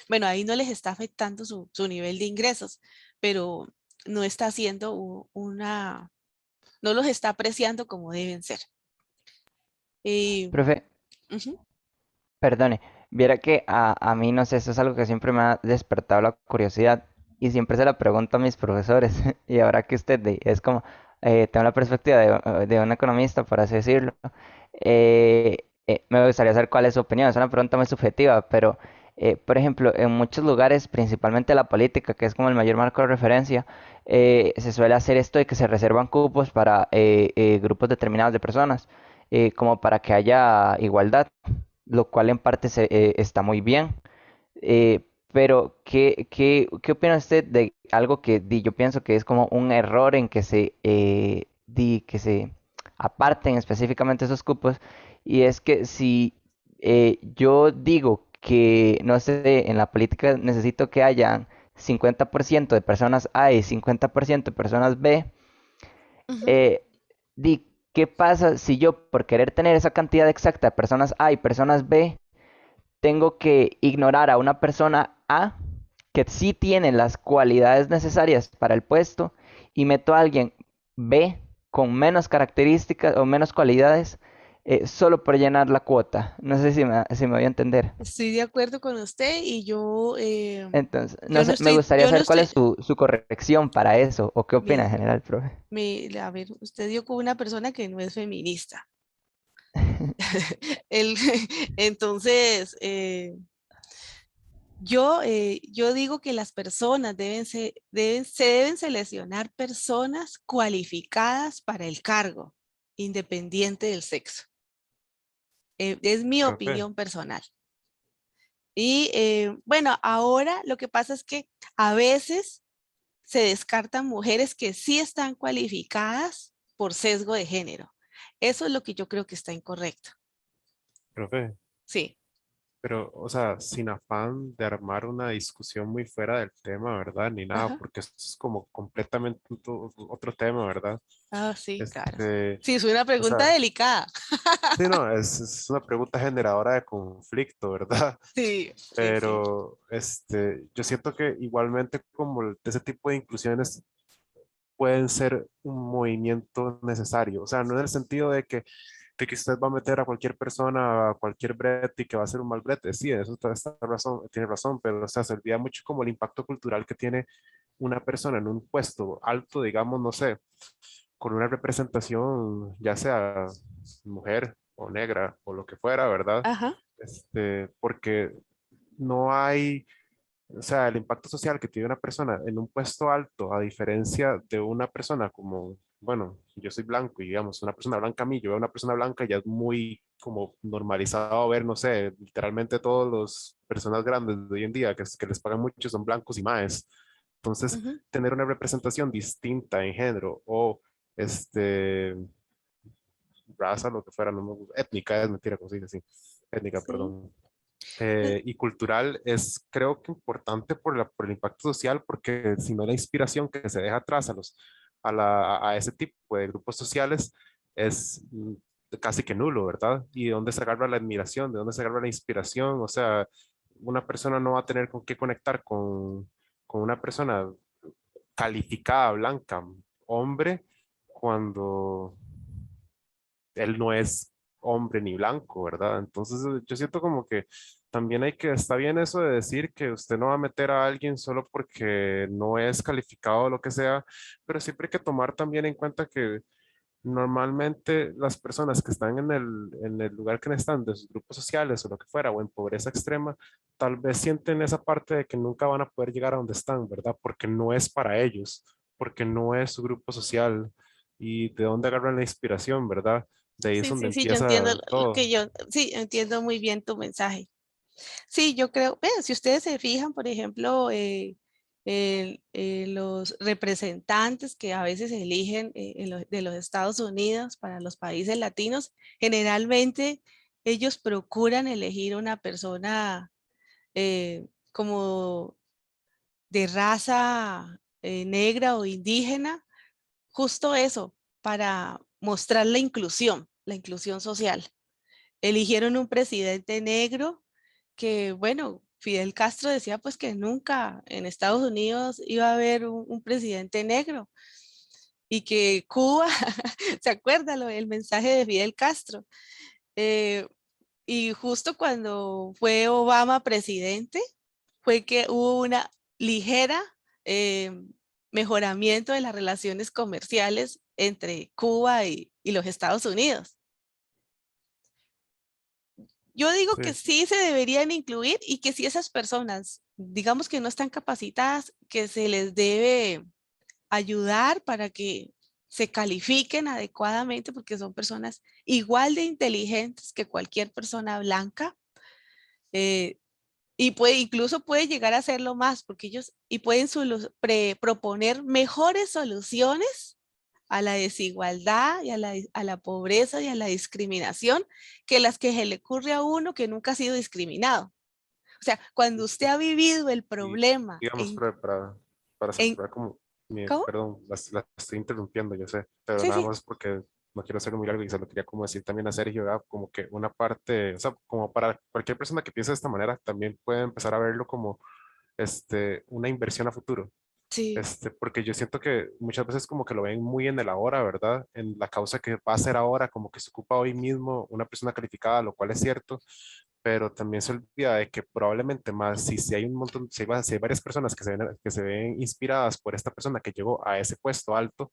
Bueno, ahí no les está afectando su nivel de ingresos, pero no está haciendo no los está apreciando como deben ser. Y, Profe, ujú, perdone, viera que a mí, no sé, eso es algo que siempre me ha despertado la curiosidad y siempre se la pregunto a mis profesores. Y ahora que es como, tengo la perspectiva de un economista, por así decirlo, me gustaría saber cuál es su opinión. Es una pregunta muy subjetiva, pero, por ejemplo, en muchos lugares, principalmente la política, que es como el mayor marco de referencia, se suele hacer esto de que se reservan cupos para grupos determinados de personas, como para que haya igualdad, lo cual en parte está muy bien. Pero, ¿qué opina usted de algo que yo pienso que es como un error en que que se aparten específicamente esos cupos? Y es que si yo digo que, no sé, en la política necesito que hayan 50% de personas A y 50% de personas B, ujú. eh, ¿qué pasa si yo, por querer tener esa cantidad exacta de personas A y personas B, tengo que ignorar a una persona A que sí tiene las cualidades necesarias para el puesto y meto a alguien B con menos características o menos cualidades solo por llenar la cuota? No sé si me voy a entender. Estoy de acuerdo con usted y Entonces, no yo no sé, me estoy, gustaría yo no saber cuál es estoy, su corrección para eso o qué opina en mi, general, profe. a ver, usted dio con una persona que no es feminista. El- entonces, yo digo que las personas se deben seleccionar personas cualificadas para el cargo, independiente del sexo. Es mi Profe, opinión personal. Y bueno, ahora lo que pasa es que a veces se descartan mujeres que sí están cualificadas por sesgo de género. Eso es lo que yo creo que está incorrecto. profe. Sí. Pero, o sea, sin afán de armar una discusión muy fuera del tema, ¿verdad? Ni nada, Ajá. porque esto es como completamente otro tema, ¿verdad? Ah, sí, claro. Este, Sí, es una o pregunta sea, delicada. sí, no, es una pregunta generadora de conflicto, ¿verdad? Sí, sí, sí. Pero, yo siento que igualmente como ese tipo de inclusiones pueden ser un movimiento necesario, o sea, no en el sentido de que usted va a meter a cualquier persona, a cualquier brete y que va a ser un mal brete. Sí, eso está razón, tiene razón, pero o sea, se olvida mucho como el impacto cultural que tiene una persona en un puesto alto, digamos, no sé, con una representación, ya sea mujer o negra o lo que fuera, ¿verdad? Ajá. Porque no hay, o sea, el impacto social que tiene una persona en un puesto alto, a diferencia de una persona como, bueno, yo soy blanco y digamos, una persona blanca a mí, yo veo a una persona blanca ya es muy como normalizado ver, no sé, literalmente todos los personas grandes de hoy en día que les pagan mucho son blancos y maes. Entonces, Ujú. tener una representación distinta en género o este raza, lo que fuera, no me gusta, étnica, es mentira, como se dice así, étnica, Sí. perdón, Eh, y cultural es creo que importante por el impacto social, porque si no la inspiración que se deja atrás a ese tipo de grupos sociales es casi que nulo, ¿verdad? ¿Y de dónde se agarra la admiración? ¿De dónde se agarra la inspiración? O sea, una persona no va a tener con qué conectar con una persona calificada, blanca, hombre, cuando él no es hombre ni blanco, ¿verdad? Entonces yo siento como que también está bien eso de decir que usted no va a meter a alguien solo porque no es calificado o lo que sea, pero siempre hay que tomar también en cuenta que normalmente las personas que están en el lugar que están, de sus grupos sociales o lo que fuera, o en pobreza extrema, tal vez sienten esa parte de que nunca van a poder llegar a donde están, ¿verdad? Porque no es para ellos, porque no es su grupo social. y de dónde agarran la inspiración, ¿verdad? De ahí es Sí, donde sí, sí, yo entiendo empieza lo que todo. yo, sí, entiendo muy bien tu mensaje. Sí, yo creo, vean, si ustedes se fijan, por ejemplo, los representantes que a veces se eligen de los Estados Unidos para los países latinos, generalmente ellos procuran elegir una persona como de raza negra o indígena, justo eso, para mostrar la inclusión social. Eligieron un presidente negro que, bueno, Fidel Castro decía pues que nunca en Estados Unidos iba a haber un presidente negro y que Cuba, ¿se acuerda el mensaje de Fidel Castro? Eh, y justo cuando fue Obama presidente, fue que hubo una ligera eh, mejoramiento de las relaciones comerciales entre Cuba y los Estados Unidos. Yo digo Sí, que sí se deberían incluir y que si esas personas, digamos que no están capacitadas, que se les debe ayudar para que se califiquen adecuadamente porque son personas igual de inteligentes que cualquier persona blanca eh, y incluso puede llegar a hacerlo más porque ellos y pueden proponer mejores soluciones a la desigualdad y a la pobreza y a la discriminación que las que se le ocurre a uno que nunca ha sido discriminado. O sea, cuando usted ha vivido el y problema digamos, para en cerrar como, ¿cómo? perdón, la estoy interrumpiendo, yo sé, pero Sí, nada sí, más porque no quiero hacerlo muy largo y se lo quería como decir también a Sergio, ¿verdad? Como que una parte, o sea, como para cualquier persona que piense de esta manera, también puede empezar a verlo como una inversión a futuro. sí, Porque yo siento que muchas veces como que lo ven muy en el ahora, ¿verdad? En la causa que va a ser ahora, como que se ocupa hoy mismo una persona calificada, lo cual es cierto, pero también se olvida de que probablemente más, si hay un montón, si hay varias personas que se ven inspiradas por esta persona que llegó a ese puesto alto,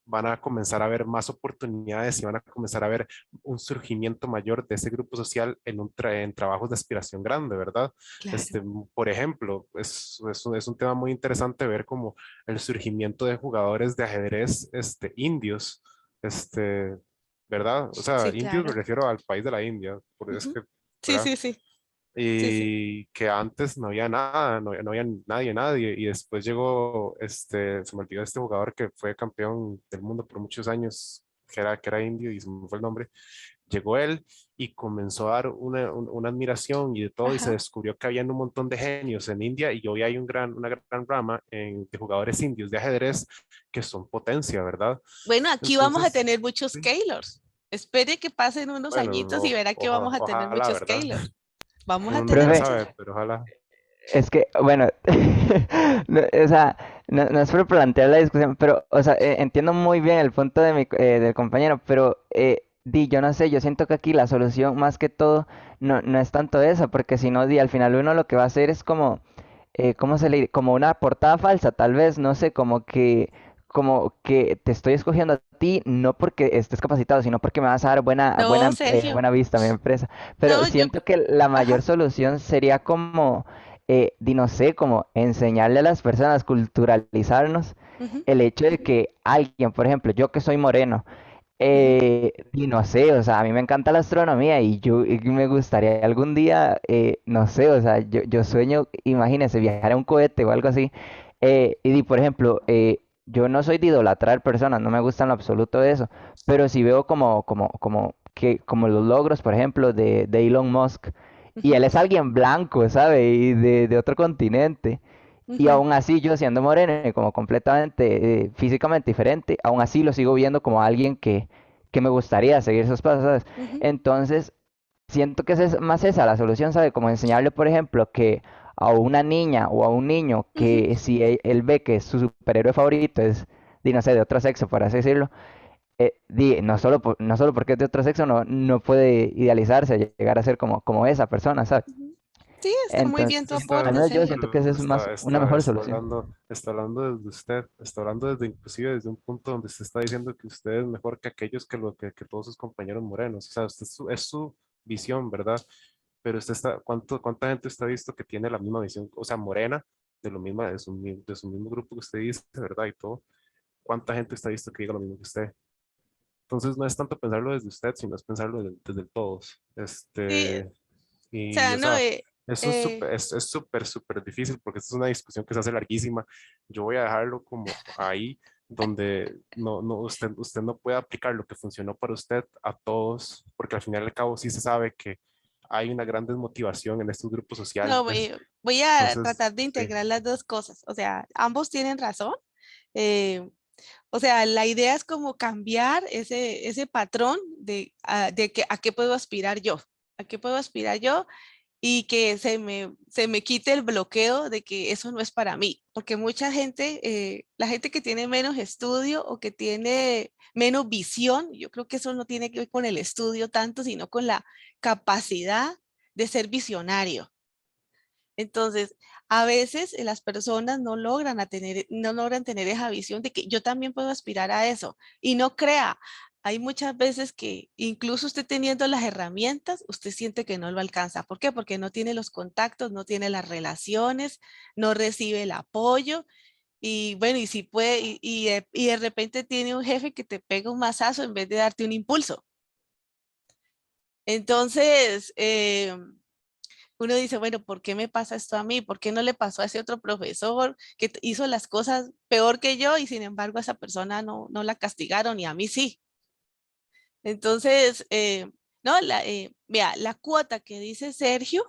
van a comenzar a ver más oportunidades y van a comenzar a ver un surgimiento mayor de ese grupo social en trabajos de aspiración grande, ¿verdad? claro. Por ejemplo, es un tema muy interesante ver como el surgimiento de jugadores de ajedrez indios, este, ¿verdad? O sea, Sí, indios me claro. refiero al país de la India, porque es Ujú. que, Sí, ¿verdad? sí, sí, sí, sí. Y que antes no había nada, no había nadie, y después llegó, se me olvidó este jugador que fue campeón del mundo por muchos años, que era indio y se me fue el nombre, llegó él y comenzó a dar una admiración y de todo, y se Ajá. descubrió que había un montón de genios en India, y hoy hay una gran rama de jugadores indios de ajedrez que son potencia, ¿verdad? Bueno, aquí vamos a Entonces, tener muchos sí, Keylors. Espere que pasen unos bueno, añitos y verá que vamos a tener ojalá, muchos ¿verdad? Keylor. Vamos a Uno tener nunca Profe, muchos. sabe, pero ojalá. es que, bueno, o sea, no es por plantear la discusión, pero, o sea, entiendo muy bien el punto de del compañero, pero, yo no sé, yo siento que aquí la solución más que todo no es tanto esa, porque si no, al final uno lo que va a hacer es como, ¿cómo se le dice? Como una portada falsa, tal vez, no sé, como que te estoy escogiendo a ti no porque estés capacitado, sino porque me vas a dar No, Sergio. buena vista a mi empresa. Pero No, yo, siento que la ajá. mayor solución sería como, no sé, como enseñarle a las personas, culturalizarnos Ujú, el hecho de que alguien, por ejemplo, yo que soy moreno, ujú. no sé, o sea, a mí me encanta la astronomía y me gustaría algún día, no sé, o sea, yo sueño, imagínense, viajar a un cohete o algo así. Por ejemplo, yo no soy de idolatrar personas, no me gusta en lo absoluto eso, pero sí veo como los logros, por ejemplo, de Elon Musk, y Ujú, él es alguien blanco, ¿sabe? Y de otro continente. Y ujú, aún así, yo siendo moreno y como completamente físicamente diferente, aún así lo sigo viendo como alguien que me gustaría seguir esos pasos, ¿sabes? ujú, Entonces, siento que es más esa la solución, ¿sabe? Como enseñarle, por ejemplo, que a una niña o a un niño ujú. que si él ve que su superhéroe favorito es, no sé, de otro sexo, por así decirlo, no solo porque es de otro sexo, no puede idealizarse, llegar a ser como esa persona, ¿sabes? Ujú. Sí, está muy bien tu Entonces, al aporte, menos yo Sergio. siento que esa es más una mejor solución. Está hablando desde usted, está hablando desde inclusive desde un punto donde usted está diciendo que usted es mejor que aquellos que todos sus compañeros morenos. O sea, es su visión, ¿verdad? Pero usted está, ¿cuánta gente usted ha visto que tiene la misma visión, o sea, morena, de lo mismo, de su mismo grupo que usted dice, ¿verdad? Y todo. ¿Cuánta gente usted ha visto que diga lo mismo que usted? Entonces no es tanto pensarlo desde usted, sino es pensarlo desde el todos. Sí, o Y, sea, o no, sea, eso es súper, súper difícil porque esta es una discusión que se hace larguísima. Yo voy a dejarlo como ahí, donde usted no puede aplicar lo que funcionó para usted a todos, porque al final y al cabo sí se sabe que hay una gran desmotivación en estos grupos no, sociales. voy a Entonces, tratar de sí. integrar las dos cosas. O sea, ambos tienen razón. eh, o sea, la idea es como cambiar ese patrón de que a qué puedo aspirar yo. ¿A qué puedo aspirar yo? Y que se me quite el bloqueo de que eso no es para mí, porque mucha gente, la gente que tiene menos estudio o que tiene menos visión, yo creo que eso no tiene que ver con el estudio tanto, sino con la capacidad de ser visionario. Entonces, a veces las personas no logran tener esa visión de que yo también puedo aspirar a eso. Y no crea, hay muchas veces que incluso usted teniendo las herramientas, usted siente que no lo alcanza. ¿Por qué? Porque no tiene los contactos, no tiene las relaciones, no recibe el apoyo. Y bueno, y si puede, y de repente tiene un jefe que te pega un mazazo en vez de darte un impulso. Entonces, uno dice, bueno, ¿por qué me pasa esto a mí? ¿Por qué no le pasó a ese otro profesor que hizo las cosas peor que yo y sin embargo a esa persona no la castigaron y a mí sí? Entonces, no, vea, la cuota que dice Sergio,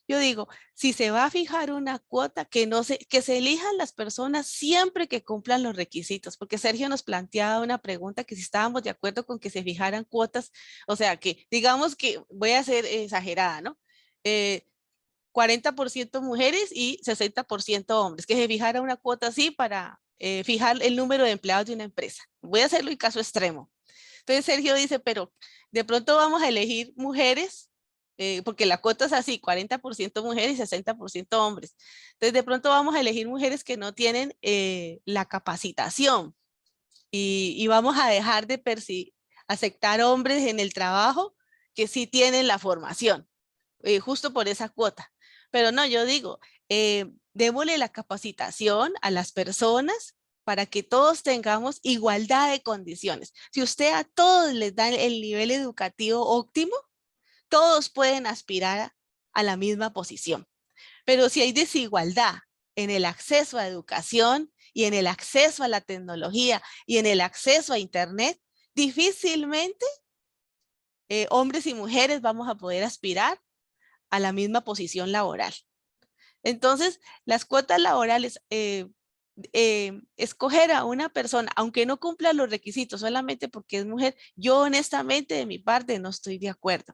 yo digo, si se va a fijar una cuota, que se elijan las personas siempre que cumplan los requisitos, porque Sergio nos planteaba una pregunta que si estábamos de acuerdo con que se fijaran cuotas, o sea, que digamos que voy a ser exagerada, ¿no? Eh, 40% mujeres y 60% hombres, que se fijara una cuota así para fijar el número de empleados de una empresa. Voy a hacerlo en caso extremo. Entonces Sergio dice, pero de pronto vamos a elegir mujeres, porque la cuota es así, 40% mujeres y 60% hombres. Entonces de pronto vamos a elegir mujeres que no tienen la capacitación y vamos a dejar de aceptar hombres en el trabajo que sí tienen la formación, justo por esa cuota. Pero no, yo digo, démosle la capacitación a las personas para que todos tengamos igualdad de condiciones. Si usted a todos les da el nivel educativo óptimo, todos pueden aspirar a la misma posición. Pero si hay desigualdad en el acceso a educación y en el acceso a la tecnología y en el acceso a Internet, difícilmente hombres y mujeres vamos a poder aspirar a la misma posición laboral. Entonces, las cuotas laborales, escoger a una persona, aunque no cumpla los requisitos solamente porque es mujer, yo honestamente de mi parte no estoy de acuerdo.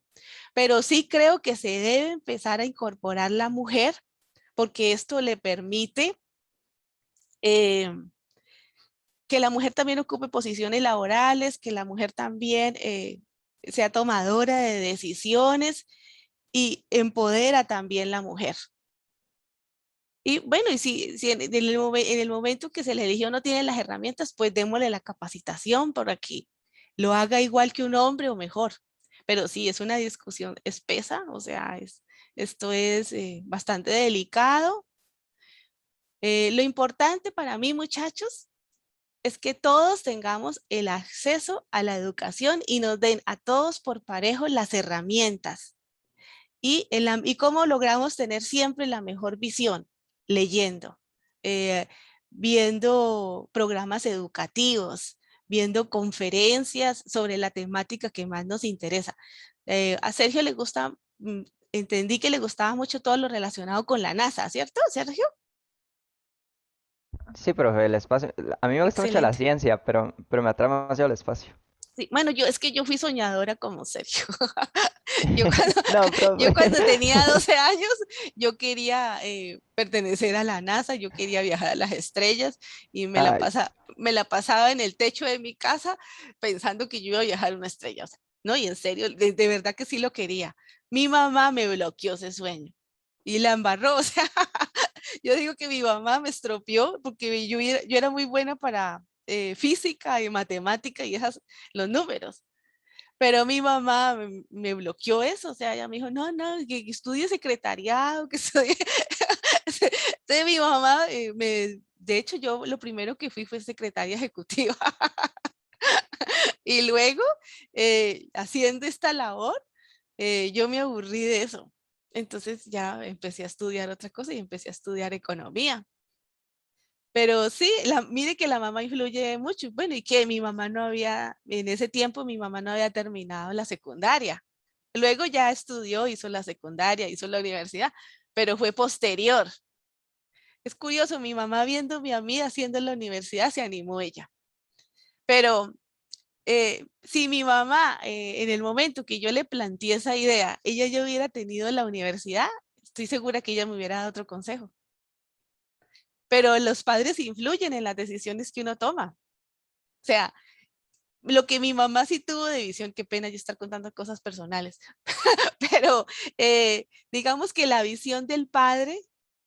Pero sí creo que se debe empezar a incorporar la mujer porque esto le permite eh, que la mujer también ocupe posiciones laborales, que la mujer también sea tomadora de decisiones y empodera también la mujer. Y bueno, y si en el momento que se le eligió no tiene las herramientas, pues démosle la capacitación para que lo haga igual que un hombre o mejor. Pero sí, es una discusión espesa, o sea, esto es bastante delicado. Lo importante para mí, muchachos, es que todos tengamos el acceso a la educación y nos den a todos por parejo las herramientas. Y cómo logramos tener siempre la mejor visión, leyendo, eh, viendo programas educativos, viendo conferencias sobre la temática que más nos interesa. A Sergio le gusta, entendí que le gustaba mucho todo lo relacionado con la NASA, ¿cierto, Sergio? Sí, profe, el espacio. A mí me gusta mucho la Excelente. ciencia, pero me atrae demasiado el espacio. Sí, bueno, es que yo fui soñadora como Sergio. Yo cuando, No, yo profe. cuando tenía 12 años, yo quería pertenecer a la NASA, yo quería viajar a las estrellas y Ay, me la pasaba en el techo de mi casa pensando que yo iba a viajar a una estrella. O sea, no, y en serio, de verdad que sí lo quería. Mi mamá me bloqueó ese sueño y la embarró. O sea, yo digo que mi mamá me estropeó porque yo era muy buena para física y matemática y los números. Pero mi mamá me bloqueó eso, o sea, ella me dijo, no, no, que estudie secretariado, que estudie. Entonces mi mamá, de hecho yo lo primero que fui fue secretaria ejecutiva. Y luego, haciendo esta labor, yo me aburrí de eso. Entonces ya empecé a estudiar otra cosa y empecé a estudiar economía. Pero sí, mire que la mamá influye mucho. Bueno, y que mi mamá no había, en ese tiempo mi mamá no había terminado la secundaria. Luego ya estudió, hizo la secundaria, hizo la universidad, pero fue posterior. Es curioso, mi mamá viéndome a mí haciendo la universidad, se animó ella. Pero si mi mamá, en el momento que yo le planteé esa idea, ella ya hubiera tenido la universidad, estoy segura que ella me hubiera dado otro consejo. Pero los padres influyen en las decisiones que uno toma. O sea, lo que mi mamá sí tuvo de visión, qué pena yo estar contando cosas personales, pero digamos que la visión del padre,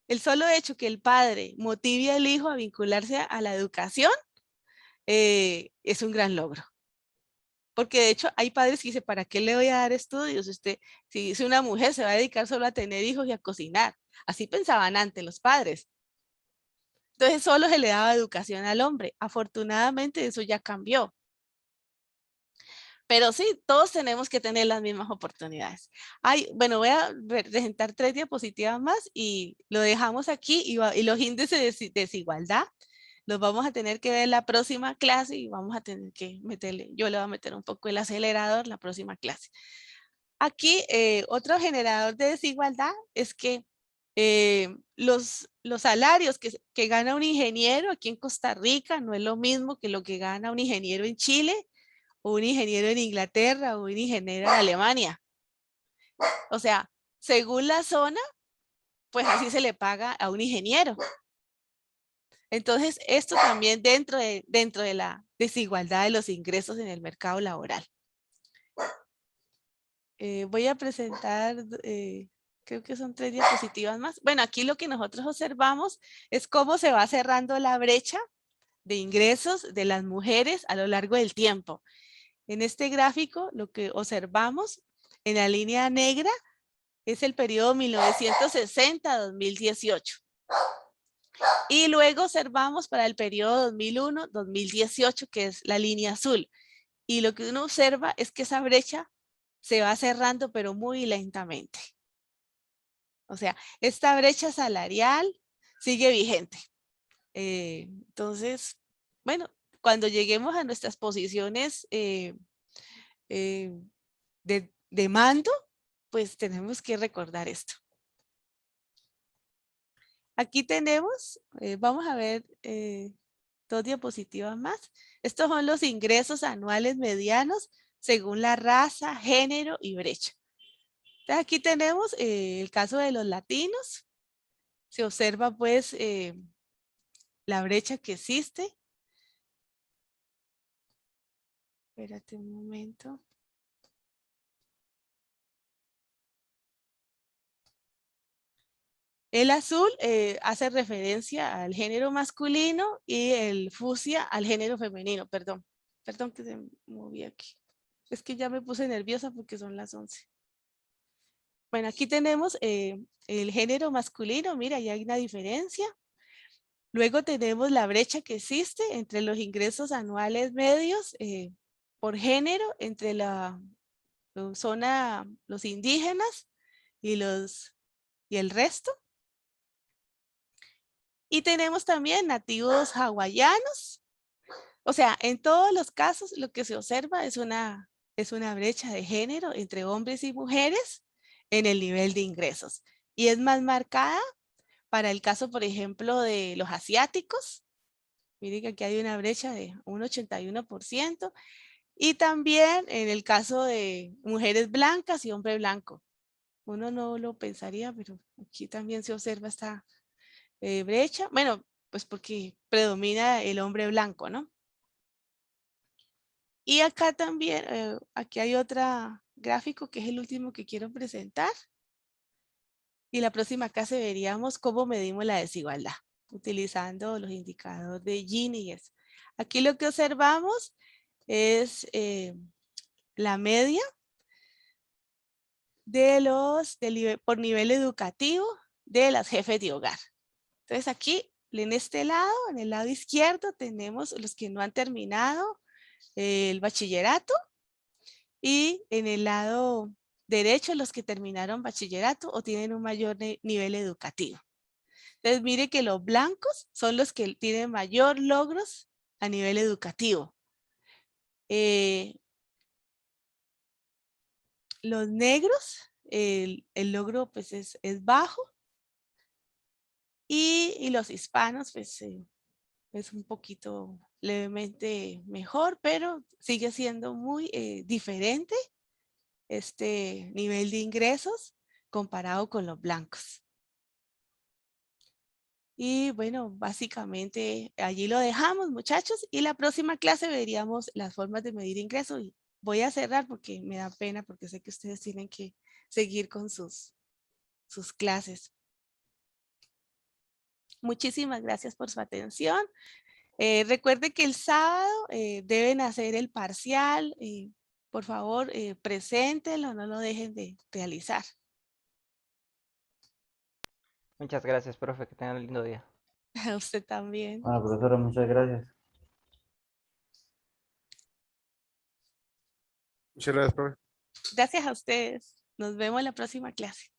el solo hecho que el padre motive al hijo a vincularse a la educación, es un gran logro. Porque de hecho hay padres que dicen, ¿para qué le voy a dar estudios? Si es una mujer, se va a dedicar solo a tener hijos y a cocinar. Así pensaban antes los padres. Entonces solo se le daba educación al hombre. Afortunadamente eso ya cambió. Pero sí, todos tenemos que tener las mismas oportunidades. Bueno, voy a presentar 3 diapositivas más y lo dejamos aquí y los índices de desigualdad los vamos a tener que ver en la próxima clase y vamos a tener que meterle, yo le voy a meter un poco el acelerador la próxima clase. Aquí otro generador de desigualdad es que los salarios que gana un ingeniero aquí en Costa Rica no es lo mismo que lo que gana un ingeniero en Chile o un ingeniero en Inglaterra o un ingeniero en Alemania. O sea, según la zona, pues así se le paga a un ingeniero. Entonces, esto también dentro de la desigualdad de los ingresos en el mercado laboral. Voy a presentar, creo que son 3 diapositivas más. Bueno, aquí lo que nosotros observamos es cómo se va cerrando la brecha de ingresos de las mujeres a lo largo del tiempo. En este gráfico, lo que observamos en la línea negra es el periodo 1960-2018. Y luego observamos para el periodo 2001-2018, que es la línea azul. Y lo que uno observa es que esa brecha se va cerrando, pero muy lentamente. O sea, esta brecha salarial sigue vigente. Entonces, bueno, cuando lleguemos a nuestras posiciones de mando, pues tenemos que recordar esto. Aquí tenemos, vamos a ver 2 diapositivas más. Estos son los ingresos anuales medianos según la raza, género y brecha. Entonces aquí tenemos el caso de los latinos. Se observa pues la brecha que existe. Espérate un momento. El azul hace referencia al género masculino y el fucsia al género femenino. Perdón que se moví aquí. Es que ya me puse nerviosa porque son las 11. Bueno, aquí tenemos el género masculino. Mira, ya hay una diferencia. Luego tenemos la brecha que existe entre los ingresos anuales medios por género entre la zona, los indígenas y el resto. Y tenemos también nativos hawaianos. O sea, en todos los casos lo que se observa es una brecha de género entre hombres y mujeres en el nivel de ingresos. Y es más marcada para el caso, por ejemplo, de los asiáticos. Miren que aquí hay una brecha de un 81%. Y también en el caso de mujeres blancas y hombre blanco. Uno no lo pensaría, pero aquí también se observa esta brecha. Bueno, pues porque predomina el hombre blanco, ¿no? Y acá también, aquí hay otro gráfico que es el último que quiero presentar. Y la próxima clase veríamos cómo medimos la desigualdad, utilizando los indicadores de Gini y eso. Aquí lo que observamos es la media por nivel educativo de las jefes de hogar. Entonces aquí, en este lado, en el lado izquierdo, tenemos los que no han terminado el bachillerato, y en el lado derecho los que terminaron bachillerato o tienen un mayor nivel educativo. Entonces mire que los blancos son los que tienen mayor logros a nivel educativo. Los negros, el logro pues es bajo, y los hispanos pues es un poquito levemente mejor, pero sigue siendo muy diferente este nivel de ingresos comparado con los blancos. Y bueno, básicamente allí lo dejamos, muchachos, y la próxima clase veríamos las formas de medir ingreso. Y voy a cerrar porque me da pena, porque sé que ustedes tienen que seguir con sus clases. Muchísimas gracias por su atención. Recuerde que el sábado deben hacer el parcial. Por favor, preséntenlo, no lo dejen de realizar. Muchas gracias, profe, que tengan un lindo día. A usted también. Bueno, profesora, muchas gracias. Muchas gracias, profe. Gracias a ustedes. Nos vemos en la próxima clase.